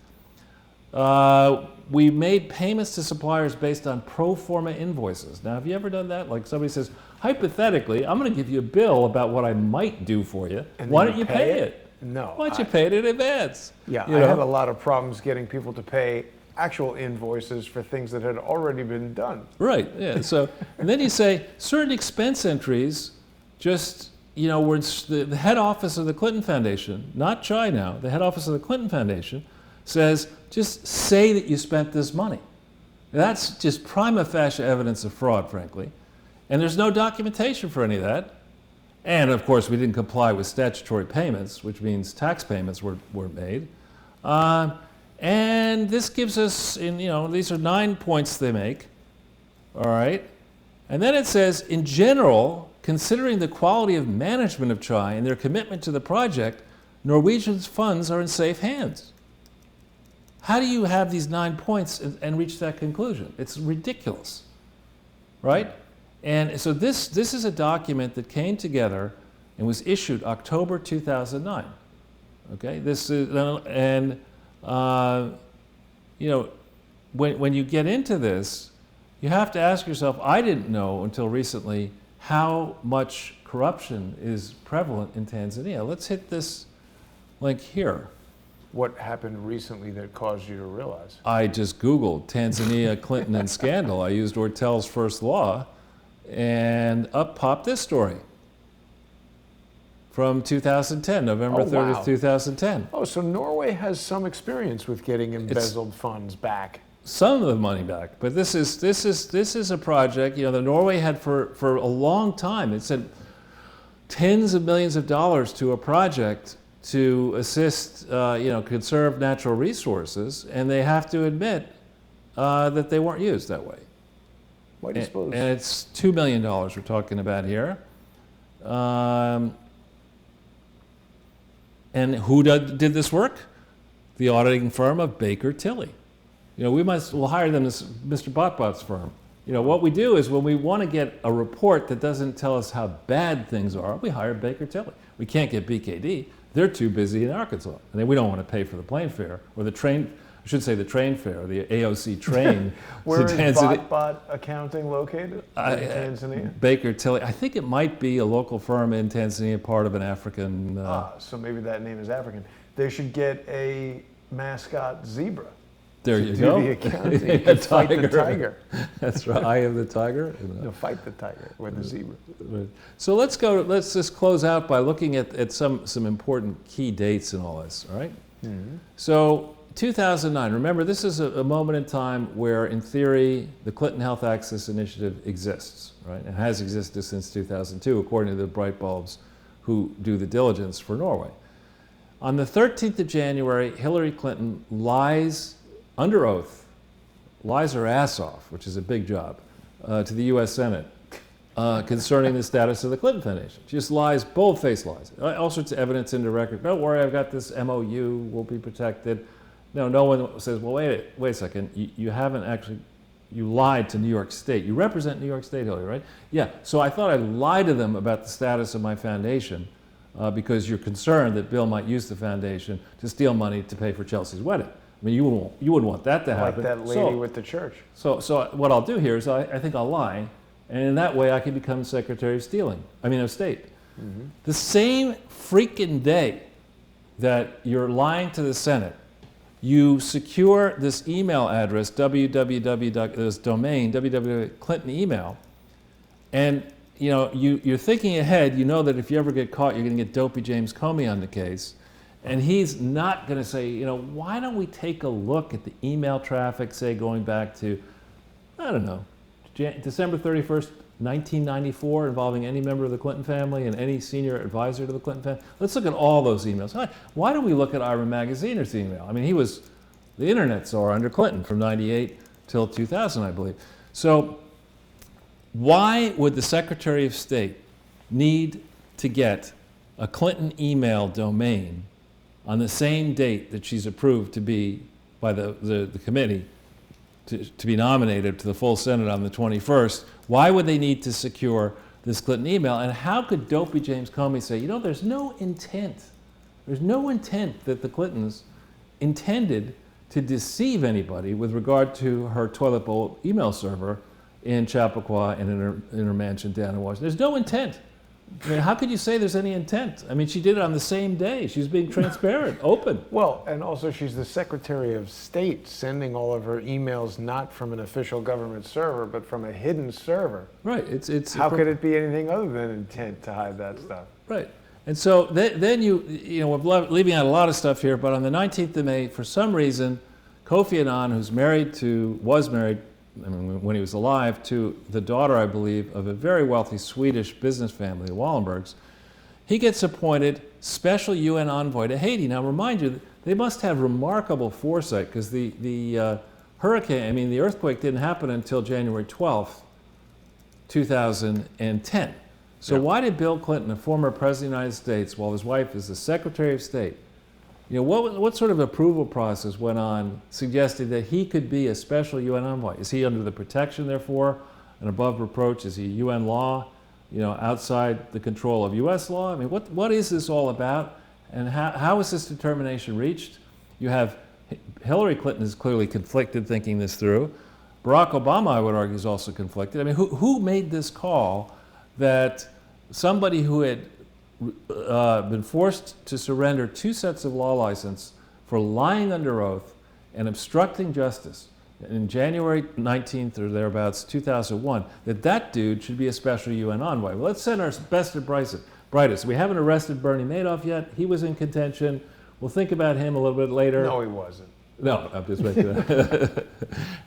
We made payments to suppliers based on pro forma invoices. Now, have you ever done that? Like somebody says, hypothetically, I'm going to give you a bill about what I might do for you. And why don't you pay it? No. Why don't you pay it in advance? Yeah, I have a lot of problems getting people to pay actual invoices for things that had already been done. Right, yeah. So, and then you say certain expense entries just, where it's the head office of the Clinton Foundation, not Chai now, the head office of the Clinton Foundation says, just say that you spent this money. That's just prima facie evidence of fraud, frankly. And there's no documentation for any of that. And of course, we didn't comply with statutory payments, which means tax payments were made. And this gives us, these are 9 points they make, all right? And then it says, in general, considering the quality of management of Chai and their commitment to the project, Norwegian's funds are in safe hands. How do you have these 9 points and reach that conclusion? It's ridiculous, right? And so this is a document that came together and was issued October 2009. Okay, this is when you get into this, you have to ask yourself. I didn't know until recently how much corruption is prevalent in Tanzania. Let's hit this link here. What happened recently that caused you to realize? I just Googled Tanzania, Clinton, and scandal. I used Ortel's first law, and up popped this story from 2010, November 30th, wow. 2010. Oh, so Norway has some experience with getting embezzled funds back. Some of the money back, but this is a project. The Norway had for a long time. It sent tens of millions of dollars to a project to assist, conserve natural resources, and they have to admit that they weren't used that way. Why do you suppose? And it's $2 million we're talking about here. And who did this work? The auditing firm of Baker Tilly. We'll hire them as Mr. Botbot's firm. What we do is when we want to get a report that doesn't tell us how bad things are, we hire Baker Tilly. We can't get BKD. They're too busy in Arkansas. And then we don't want to pay for the plane fare or the train, I should say the train fare, the AOC train. Where is Botbot Accounting located in Tanzania? Baker Tilly. I think it might be a local firm in Tanzania, part of an African. So maybe that name is African. They should get a mascot zebra. There you go. The accounting and fight the tiger. That's right. I am the tiger. No, fight the tiger or the zebra. So let's just close out by looking at some important key dates in all this. All right. Mm-hmm. So 2009. Remember, this is a moment in time where, in theory, the Clinton Health Access Initiative exists. Right. It has existed since 2002, according to the bright bulbs who do the diligence for Norway. On the 13th of January, Hillary Clinton lies under oath, lies her ass off, which is a big job, to the U.S. Senate, concerning the status of the Clinton Foundation. She just lies, bold-faced lies. All sorts of evidence in the record. Don't worry, I've got this MOU, we'll be protected. No one says, well, wait a second, you haven't actually, you lied to New York State. You represent New York State, Hillary, right? Yeah, so I thought I'd lie to them about the status of my foundation because you're concerned that Bill might use the foundation to steal money to pay for Chelsea's wedding. I mean, you wouldn't want that to happen. Like that lady with the church. So what I'll do here is I think I'll lie, and in that way I can become Secretary of State. Mm-hmm. The same freaking day that you're lying to the Senate, you secure this email address, this domain, www.Clinton email, and you're thinking ahead. You know that if you ever get caught, you're going to get Dopey James Comey on the case, and he's not going to say, why don't we take a look at the email traffic, say going back to, I don't know, December 31st, 1994, involving any member of the Clinton family and any senior advisor to the Clinton family. Let's look at all those emails. Why don't we look at Ira Magaziner's email? I mean, he was the internet czar under Clinton from 98 till 2000, I believe. So why would the Secretary of State need to get a Clinton email domain on the same date that she's approved to be by the committee to be nominated to the full Senate on the 21st? Why would they need to secure this Clinton email? And how could Dopey James Comey say, there's no intent. There's no intent that the Clintons intended to deceive anybody with regard to her toilet bowl email server in Chappaqua and in her mansion down in Washington. There's no intent. I mean, how could you say there's any intent? I mean, she did it on the same day. She was being transparent, open. Well, and also she's the Secretary of State, sending all of her emails not from an official government server, but from a hidden server. Right. It's how could it be anything other than intent to hide that stuff? Right. And so then we're leaving out a lot of stuff here, but on the 19th of May, for some reason, Kofi Annan, who's was married, when he was alive, to the daughter, I believe, of a very wealthy Swedish business family, the Wallenbergs, he gets appointed special UN envoy to Haiti. Now, remind you, they must have remarkable foresight because the earthquake didn't happen until January 12th, 2010. So why did Bill Clinton, a former president of the United States, while his wife is the Secretary of State, what sort of approval process went on suggesting that he could be a special UN envoy? Is he under the protection, therefore, and above reproach? Is he UN law, outside the control of US law? I mean, what is this all about? And how is this determination reached? You have Hillary Clinton is clearly conflicted thinking this through. Barack Obama, I would argue, is also conflicted. I mean, who made this call that somebody who had been forced to surrender 2 sets of law license for lying under oath and obstructing justice in January 19th or thereabouts, 2001, that dude should be a special UN envoy? Well, let's send our best and brightest. We haven't arrested Bernie Madoff yet. He was in contention. We'll think about him a little bit later. No, he wasn't. No, I'm just making that.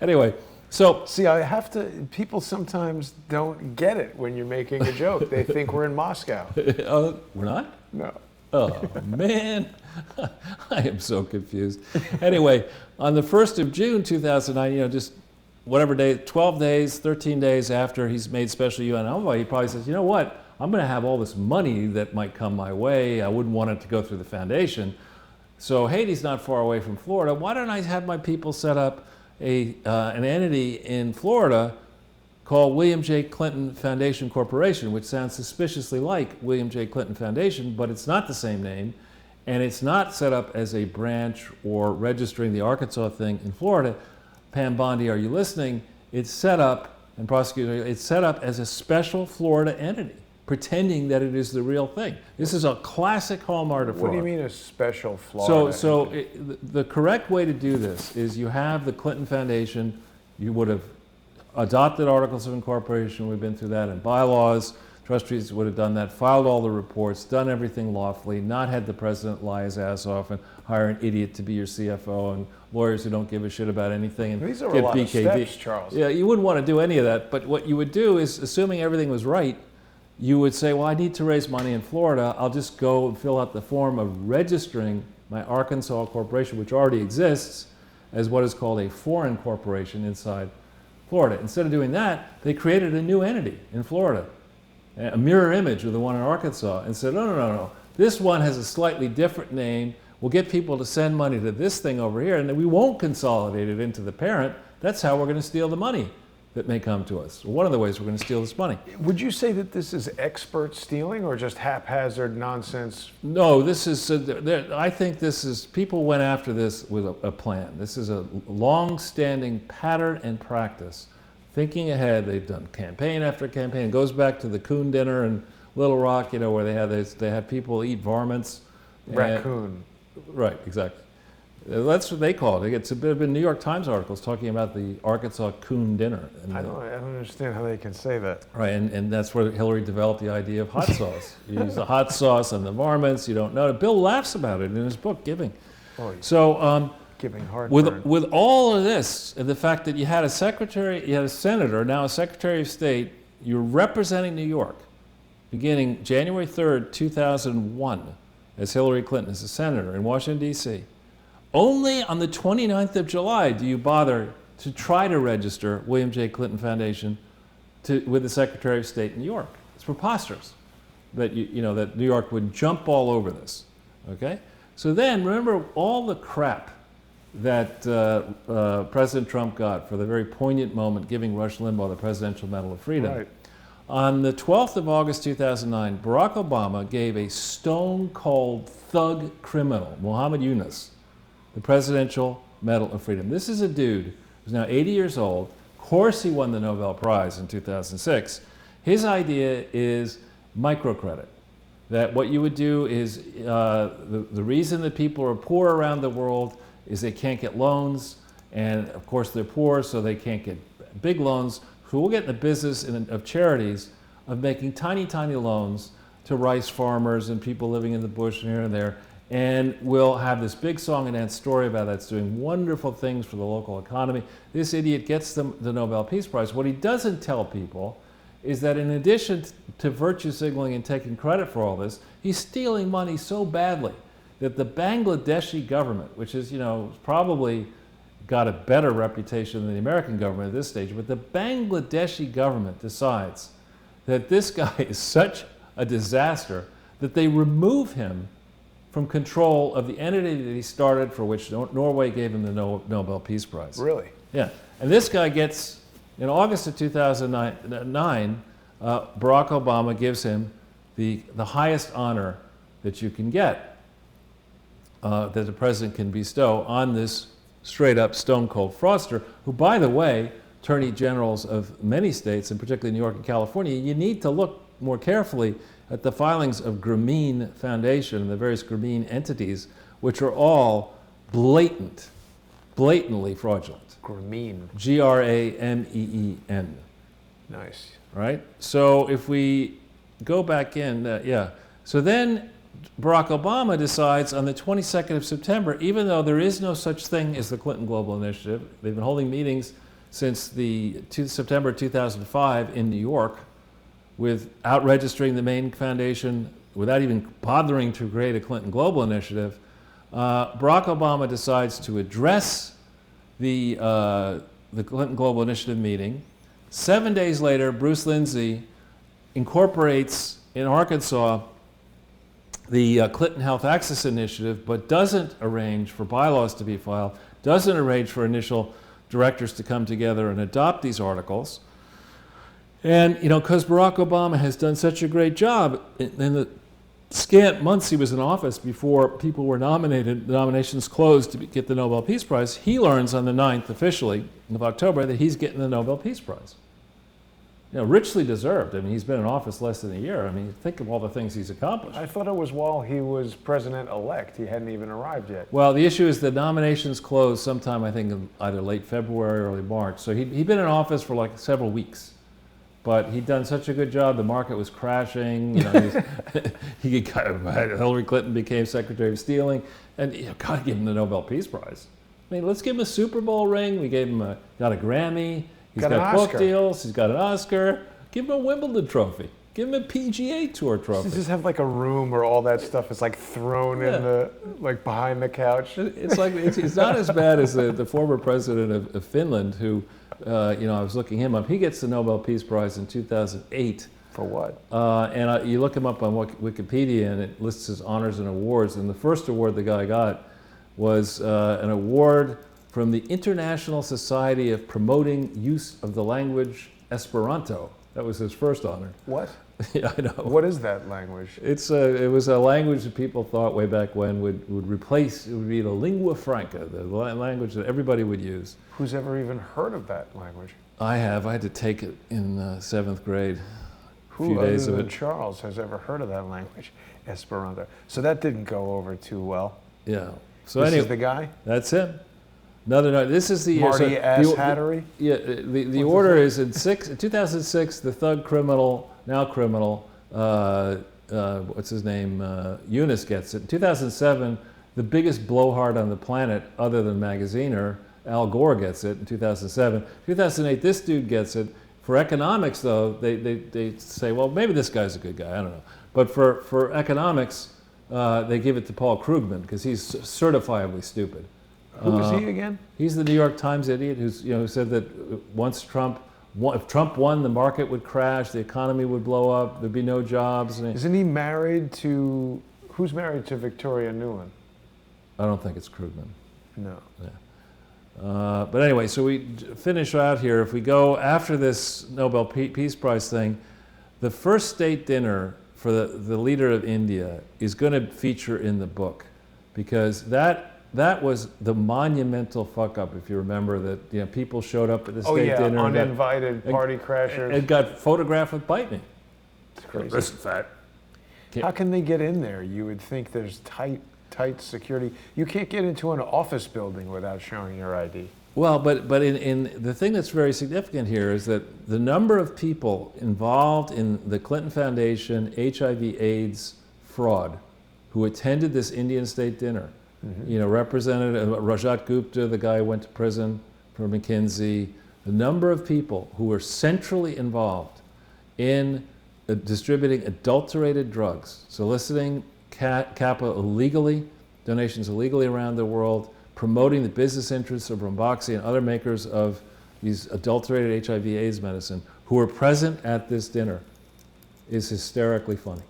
Anyway, so... See, people sometimes don't get it when you're making a joke. They think we're in Moscow. We're not? No. Oh, man. I am so confused. Anyway, on the 1st of June, 2009, just whatever day, 12 days, 13 days after he's made special UN envoy, he probably says, you know what? I'm going to have all this money that might come my way. I wouldn't want it to go through the foundation. So Haiti's not far away from Florida. Why don't I have my people set up an entity in Florida called William J. Clinton Foundation Corporation, which sounds suspiciously like William J. Clinton Foundation, but it's not the same name, and it's not set up as a branch or registering the Arkansas thing in Florida. Pam Bondi, are you listening? It's set up, and prosecutor, it's set up as a special Florida entity, pretending that it is the real thing. This is a classic hallmark of fraud. What do you mean a special Florida entity? The correct way to do this is you have the Clinton Foundation, you would have adopted articles of incorporation, we've been through that, and bylaws, trustees would have done that, filed all the reports, done everything lawfully, not had the president lie his ass off and hire an idiot to be your CFO and lawyers who don't give a shit about anything and these are get a lot BKB. of steps, Charles. Yeah, you wouldn't want to do any of that, but what you would do is, assuming everything was right, you would say, well, I need to raise money in Florida. I'll just go and fill out the form of registering my Arkansas corporation, which already exists, as what is called a foreign corporation inside Florida. Instead of doing that, they created a new entity in Florida, a mirror image of the one in Arkansas, and said, no. This one has a slightly different name. We'll get people to send money to this thing over here, and then we won't consolidate it into the parent. That's how we're going to steal the money that may come to us. One of the ways we're going to steal this money. Would you say that this is expert stealing or just haphazard nonsense? No, this is, I think this is, people went after this with a plan. This is a long-standing pattern and practice. Thinking ahead, they've done campaign after campaign. It goes back to the coon dinner in Little Rock, where they have people eat varmints. Raccoon. Right, exactly. That's what they call it. It's a bit of New York Times articles talking about the Arkansas coon dinner. I don't understand how they can say that. Right, and that's where Hillary developed the idea of hot sauce. You use the hot sauce on the varmints, you don't know. Bill laughs about it in his book, Giving. Oh, so giving heartburn. with all of this, and the fact that you had a senator, now a secretary of state, you're representing New York, beginning January 3rd, 2001, as Hillary Clinton is a senator in Washington, D.C., only on the 29th of July do you bother to try to register William J. Clinton Foundation with the Secretary of State in New York. It's preposterous that that New York would jump all over this. Okay, so then remember all the crap that President Trump got for the very poignant moment giving Rush Limbaugh the Presidential Medal of Freedom. Right. On the 12th of August 2009, Barack Obama gave a stone-cold thug criminal, Muhammad Yunus, the Presidential Medal of Freedom. This is a dude who's now 80 years old. Of course he won the Nobel Prize in 2006. His idea is microcredit. That what you would do is, the reason that people are poor around the world is they can't get loans, and of course they're poor so they can't get big loans. So we'll get in the business of charities of making tiny, tiny loans to rice farmers and people living in the bush and here and there. And we'll have this big song and dance story about that's doing wonderful things for the local economy. This idiot gets the Nobel Peace Prize. What he doesn't tell people is that in addition to virtue signaling and taking credit for all this, he's stealing money so badly that the Bangladeshi government, which is, probably got a better reputation than the American government at this stage, but the Bangladeshi government decides that this guy is such a disaster that they remove him from control of the entity that he started, for which Norway gave him the Nobel Peace Prize. Really? Yeah. And this guy gets, in August of 2009, Barack Obama gives him the highest honor that you can get, that the president can bestow on this straight-up stone-cold fraudster, who, by the way, attorney generals of many states, and particularly New York and California, you need to look more carefully at the filings of Grameen Foundation and the various Grameen entities, which are all blatantly fraudulent. Grameen. G-R-A-M-E-E-N. Nice. Right? So if we go back in, So then Barack Obama decides on the 22nd of September, even though there is no such thing as the Clinton Global Initiative, they've been holding meetings since September 2005 in New York, without registering the main foundation, without even bothering to create a Clinton Global Initiative, Barack Obama decides to address the Clinton Global Initiative meeting. 7 days later, Bruce Lindsay incorporates in Arkansas the Clinton Health Access Initiative, but doesn't arrange for bylaws to be filed, doesn't arrange for initial directors to come together and adopt these articles. And, because Barack Obama has done such a great job in the scant months he was in office before people were nominated, the nominations closed to get the Nobel Peace Prize, he learns on the 9th officially of October that he's getting the Nobel Peace Prize. Richly deserved. I mean, he's been in office less than a year. I mean, think of all the things he's accomplished. I thought it was while he was president-elect. He hadn't even arrived yet. Well, the issue is the nominations closed sometime, I think, in either late February or early March. So he'd been in office for like several weeks. But he'd done such a good job. The market was crashing. Hillary Clinton became Secretary of Stealing, and got to give him the Nobel Peace Prize. I mean, let's give him a Super Bowl ring. We gave him got a Grammy. He's got book deals. He's got an Oscar. Give him a Wimbledon trophy. Give him a PGA Tour trophy. Just have like a room where all that stuff is like thrown in the, like behind the couch. It's like it's not as bad as the former president of Finland, who, I was looking him up. He gets the Nobel Peace Prize in 2008. For what? You look him up on Wikipedia, and it lists his honors and awards. And the first award the guy got was an award from the International Society of Promoting Use of the Language Esperanto. That was his first honor. What? Yeah, I know. What is that language? It was a language that people thought way back when would be the lingua franca, the language that everybody would use. Who's ever even heard of that language? I have. I had to take it in 7th grade. Who other than Charles has ever heard of that language, Esperanto? So that didn't go over too well. Yeah. So this anyway, is the guy? That's him. No. This is the Marty Hattery? Yeah. The order is in 2006. The thug criminal, now criminal, what's his name? Eunice gets it. In 2007, the biggest blowhard on the planet, other than Magaziner, Al Gore gets it in 2007. 2008, this dude gets it. For economics, though, they say, well, maybe this guy's a good guy. I don't know. But for economics, they give it to Paul Krugman because he's certifiably stupid. Who is he again? He's the New York Times idiot who said that if Trump won, the market would crash, the economy would blow up, there'd be no jobs. Isn't he married to? Who's married to Victoria Nuland? I don't think it's Krugman. No. Yeah. But anyway, so we finish out here. If we go after this Nobel Peace Prize thing, the first state dinner for the leader of India is going to feature in the book, because that was the monumental fuck up. If you remember that, people showed up at the state dinner, uninvited party crashers, and got photographed with Biden. It's crazy. Listen, fat. How can they get in there? You would think there's tight security. You can't get into an office building without showing your ID. Well, but in the thing that's very significant here is that the number of people involved in the Clinton Foundation HIV/AIDS fraud who attended this Indian state dinner, Representative Rajat Gupta, the guy who went to prison for McKinsey, the number of people who were centrally involved in distributing adulterated drugs, soliciting capital illegally, donations illegally around the world, promoting the business interests of Ranbaxy and other makers of these adulterated HIV/AIDS medicine, who were present at this dinner, is hysterically funny.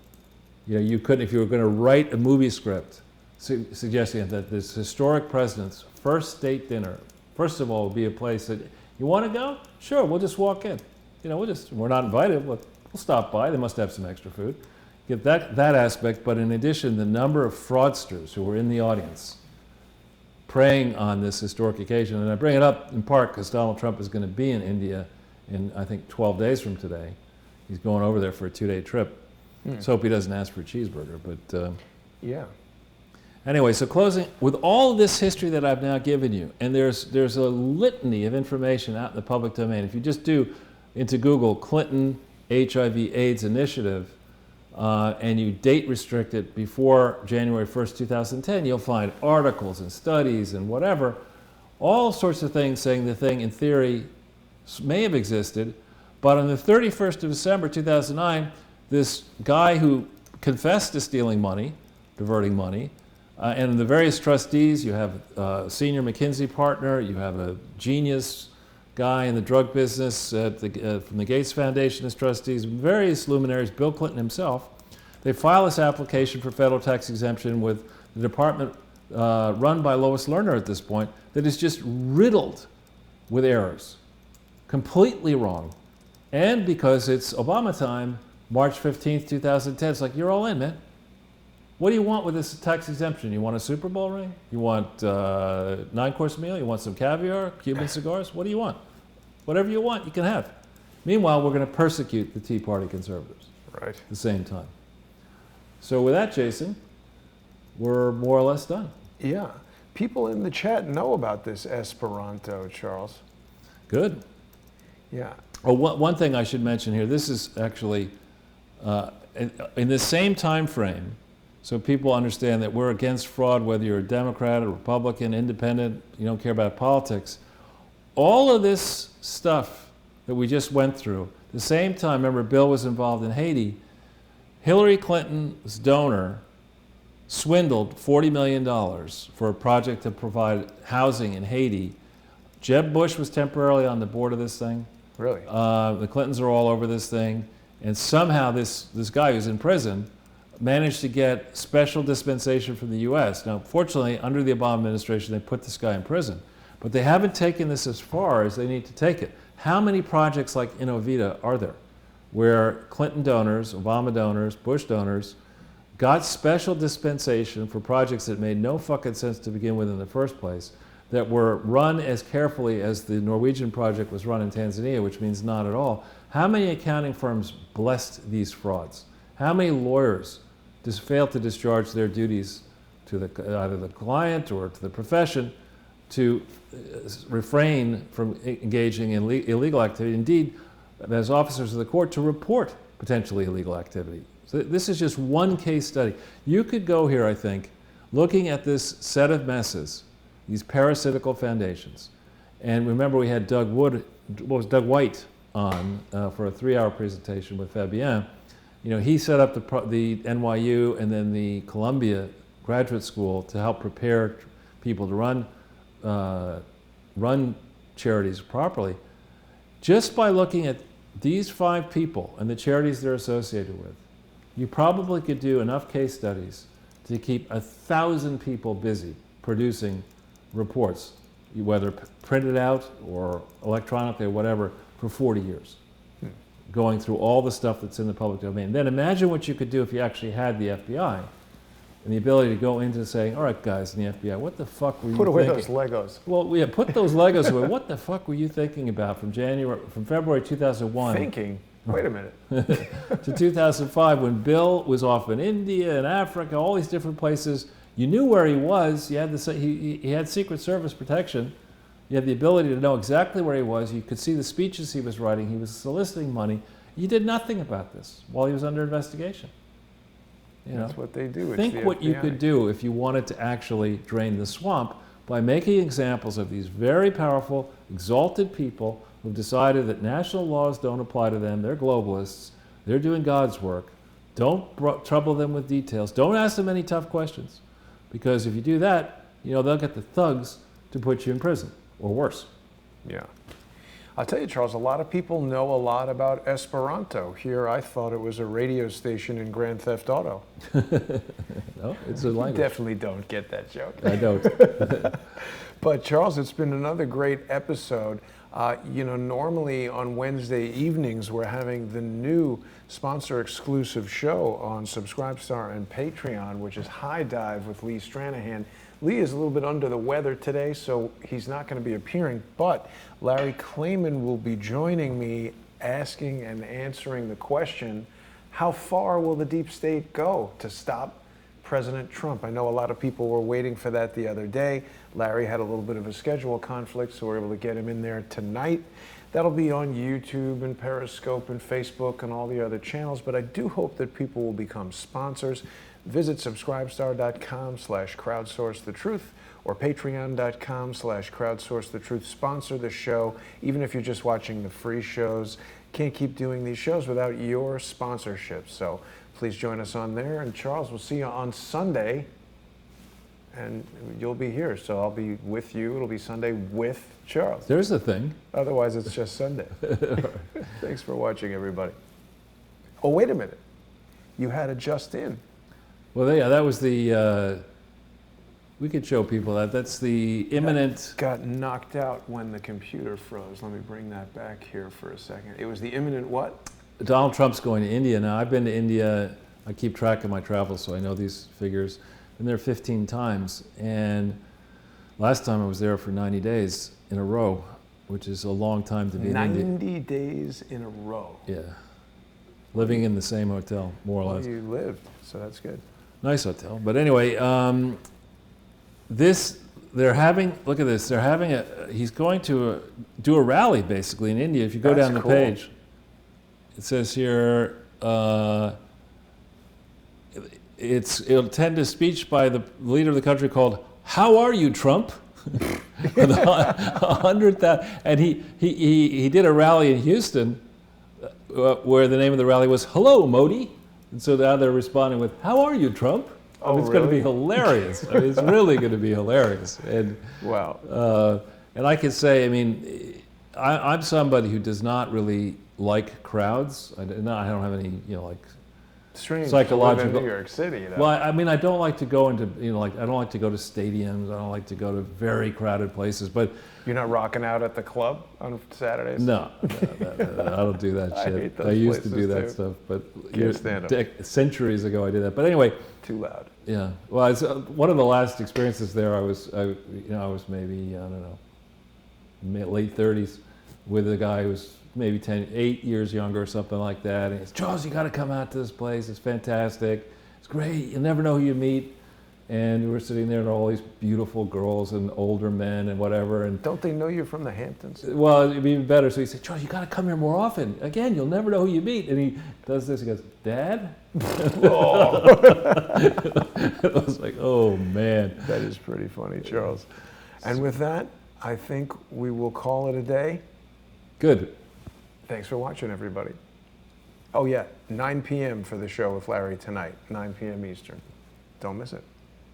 You couldn't, if you were going to write a movie script suggesting that this historic president's first state dinner, first of all, would be a place that, you want to go? Sure, we'll just walk in. We're not invited, we'll stop by. They must have some extra food. Get that aspect, but in addition, the number of fraudsters who were in the audience preying on this historic occasion. And I bring it up in part because Donald Trump is going to be in India in, I think, 12 days from today. He's going over there for a 2-day trip. Let's hope he doesn't ask for a cheeseburger. But yeah. Anyway, so closing, with all this history that I've now given you, and there's a litany of information out in the public domain. If you just do into Google Clinton HIV/AIDS initiative, and you date restrict it before January 1st, 2010, you'll find articles and studies and whatever, all sorts of things saying the thing in theory may have existed, but on the 31st of December 2009, this guy who confessed to stealing money, diverting money, and the various trustees, you have a senior McKinsey partner, you have a genius guy in the drug business from the Gates Foundation as trustees, various luminaries, Bill Clinton himself. They file this application for federal tax exemption with the department run by Lois Lerner at this point that is just riddled with errors, completely wrong. And because it's Obama time, March 15th, 2010, it's like, you're all in, man. What do you want with this tax exemption? You want a Super Bowl ring? You want a 9-course meal? You want some caviar, Cuban cigars? What do you want? Whatever you want, you can have. Meanwhile, we're going to persecute the Tea Party conservatives at the same time. So with that, Jason, we're more or less done. Yeah. People in the chat know about this Esperanto, Charles. Good. Yeah. Oh, one thing I should mention here, this is actually in the same time frame, so people understand that we're against fraud, whether you're a Democrat, a Republican, independent, you don't care about politics. All of this stuff that we just went through, the same time, remember Bill was involved in Haiti, Hillary Clinton's donor swindled $40 million for a project to provide housing in Haiti. Jeb Bush was temporarily on the board of this thing. Really? The Clintons are all over this thing. And somehow this guy who's in prison managed to get special dispensation from the U.S. Now, fortunately, under the Obama administration, they put this guy in prison. But they haven't taken this as far as they need to take it. How many projects like Innovita are there where Clinton donors, Obama donors, Bush donors got special dispensation for projects that made no fucking sense to begin with in the first place, that were run as carefully as the Norwegian project was run in Tanzania, which means not at all? How many accounting firms blessed these frauds? How many lawyers just failed to discharge their duties to either the client or to the profession to refrain from engaging in illegal activity? Indeed, as officers of the court, to report potentially illegal activity. So this is just one case study. You could go here, I think, looking at this set of messes, these parasitical foundations. And remember, we had Doug White on for a 3-hour presentation with Fabien. You know, he set up the NYU and then the Columbia Graduate School to help prepare people to run charities properly. Just by looking at these 5 people and the charities they're associated with, you probably could do enough case studies to keep 1,000 people busy producing reports, whether printed out or electronically or whatever, for 40 years, going through all the stuff that's in the public domain. Then imagine what you could do if you actually had the FBI and the ability to go into saying, all right, guys in the FBI, what the fuck were you thinking? Put away those Legos. Well, yeah, put those Legos away. What the fuck were you thinking about from February 2001? Thinking? Wait a minute. To 2005, when Bill was off in India and Africa, all these different places. You knew where he was. You had he had Secret Service protection. You had the ability to know exactly where he was. You could see the speeches he was writing. He was soliciting money. You did nothing about this while he was under investigation. You know, that's what they do. Think what you could do if you wanted to actually drain the swamp by making examples of these very powerful, exalted people who've decided that national laws don't apply to them. They're globalists. They're doing God's work. Don't trouble them with details. Don't ask them any tough questions. Because if you do that, you know, they'll get the thugs to put you in prison, or worse. Yeah. I'll tell you, Charles, a lot of people know a lot about Esperanto. Here, I thought it was a radio station in Grand Theft Auto. No, it's a language. You definitely don't get that joke. I don't. But Charles, it's been another great episode. You know, normally on Wednesday evenings, we're having the new sponsor-exclusive show on Subscribestar and Patreon, which is High Dive with Lee Stranahan. Lee is a little bit under the weather today, so he's not going to be appearing, but Larry Klayman will be joining me asking and answering the question, how far will the deep state go to stop President Trump? I know a lot of people were waiting for that the other day. Larry had a little bit of a schedule conflict, so we're able to get him in there tonight. That'll be on YouTube and Periscope and Facebook and all the other channels, but I do hope that people will become sponsors. Visit subscribestar.com/crowdsourcethetruth or patreon.com/crowdsourcethetruth. Sponsor the show, even if you're just watching the free shows. Can't keep doing these shows without your sponsorship. So please join us on there. And Charles, we'll see you on Sunday. And you'll be here, so I'll be with you. It'll be Sunday with Charles. There's a thing. Otherwise, it's just Sunday. Thanks for watching, everybody. Oh, wait a minute. You had a just in. Well, yeah, that was the, we could show people that. That's the imminent. Got knocked out when the computer froze. Let me bring that back here for a second. It was the imminent what? Donald Trump's going to India now. I've been to India. I keep track of my travels, so I know these figures. Been there 15 times, and last time I was there for 90 days in a row, which is a long time to be in India. 90 days in a row. Yeah. Living in the same hotel, more or less. You lived, so that's good. Nice hotel. But anyway, look at this, he's going to do a rally basically in India. If you go down the page, it says here, it'll attend a speech by the leader of the country called, "How are you, Trump?" With 100,000, and he did a rally in Houston where the name of the rally was "Hello, Modi," and so now they're responding with "How are you, Trump?" I mean, Oh, it's going to be really? hilarious. I mean, it's really going to be hilarious. And Wow. and I can say, I mean, I'm somebody who does not really like crowds. I don't have any, like Strange. psychological. To live in New York City. Well, I mean, I don't like to go into, like, I don't like to go to stadiums. I don't like to go to very crowded places. But You're not rocking out at the club on Saturdays? no, I don't do that I shit. hate those I used to do places, that too. stuff, but Can't stand 'em. centuries ago I did that. But anyway, Too loud. yeah. Well, it's, one of the last experiences there, I was maybe, I don't know, late 30s, with a guy who was maybe 8 years younger or something like that. And he says, "Charles, you got to come out to this place. It's fantastic. It's great. You'll never know who you meet." And we were sitting there, and all these beautiful girls and older men and whatever. And Don't they know you from the Hamptons? well, it'd be even better. So he said, "Charles, you got to come here more often. Again, you'll never know who you meet." And he does this. He goes, "Dad?" Oh, I was like, "Oh man." that is pretty funny, Charles. And with that, I think we will call it a day. Good. Thanks for watching, everybody. Oh yeah, 9 p.m. for the show with Larry tonight, 9 p.m. Eastern. Don't miss it.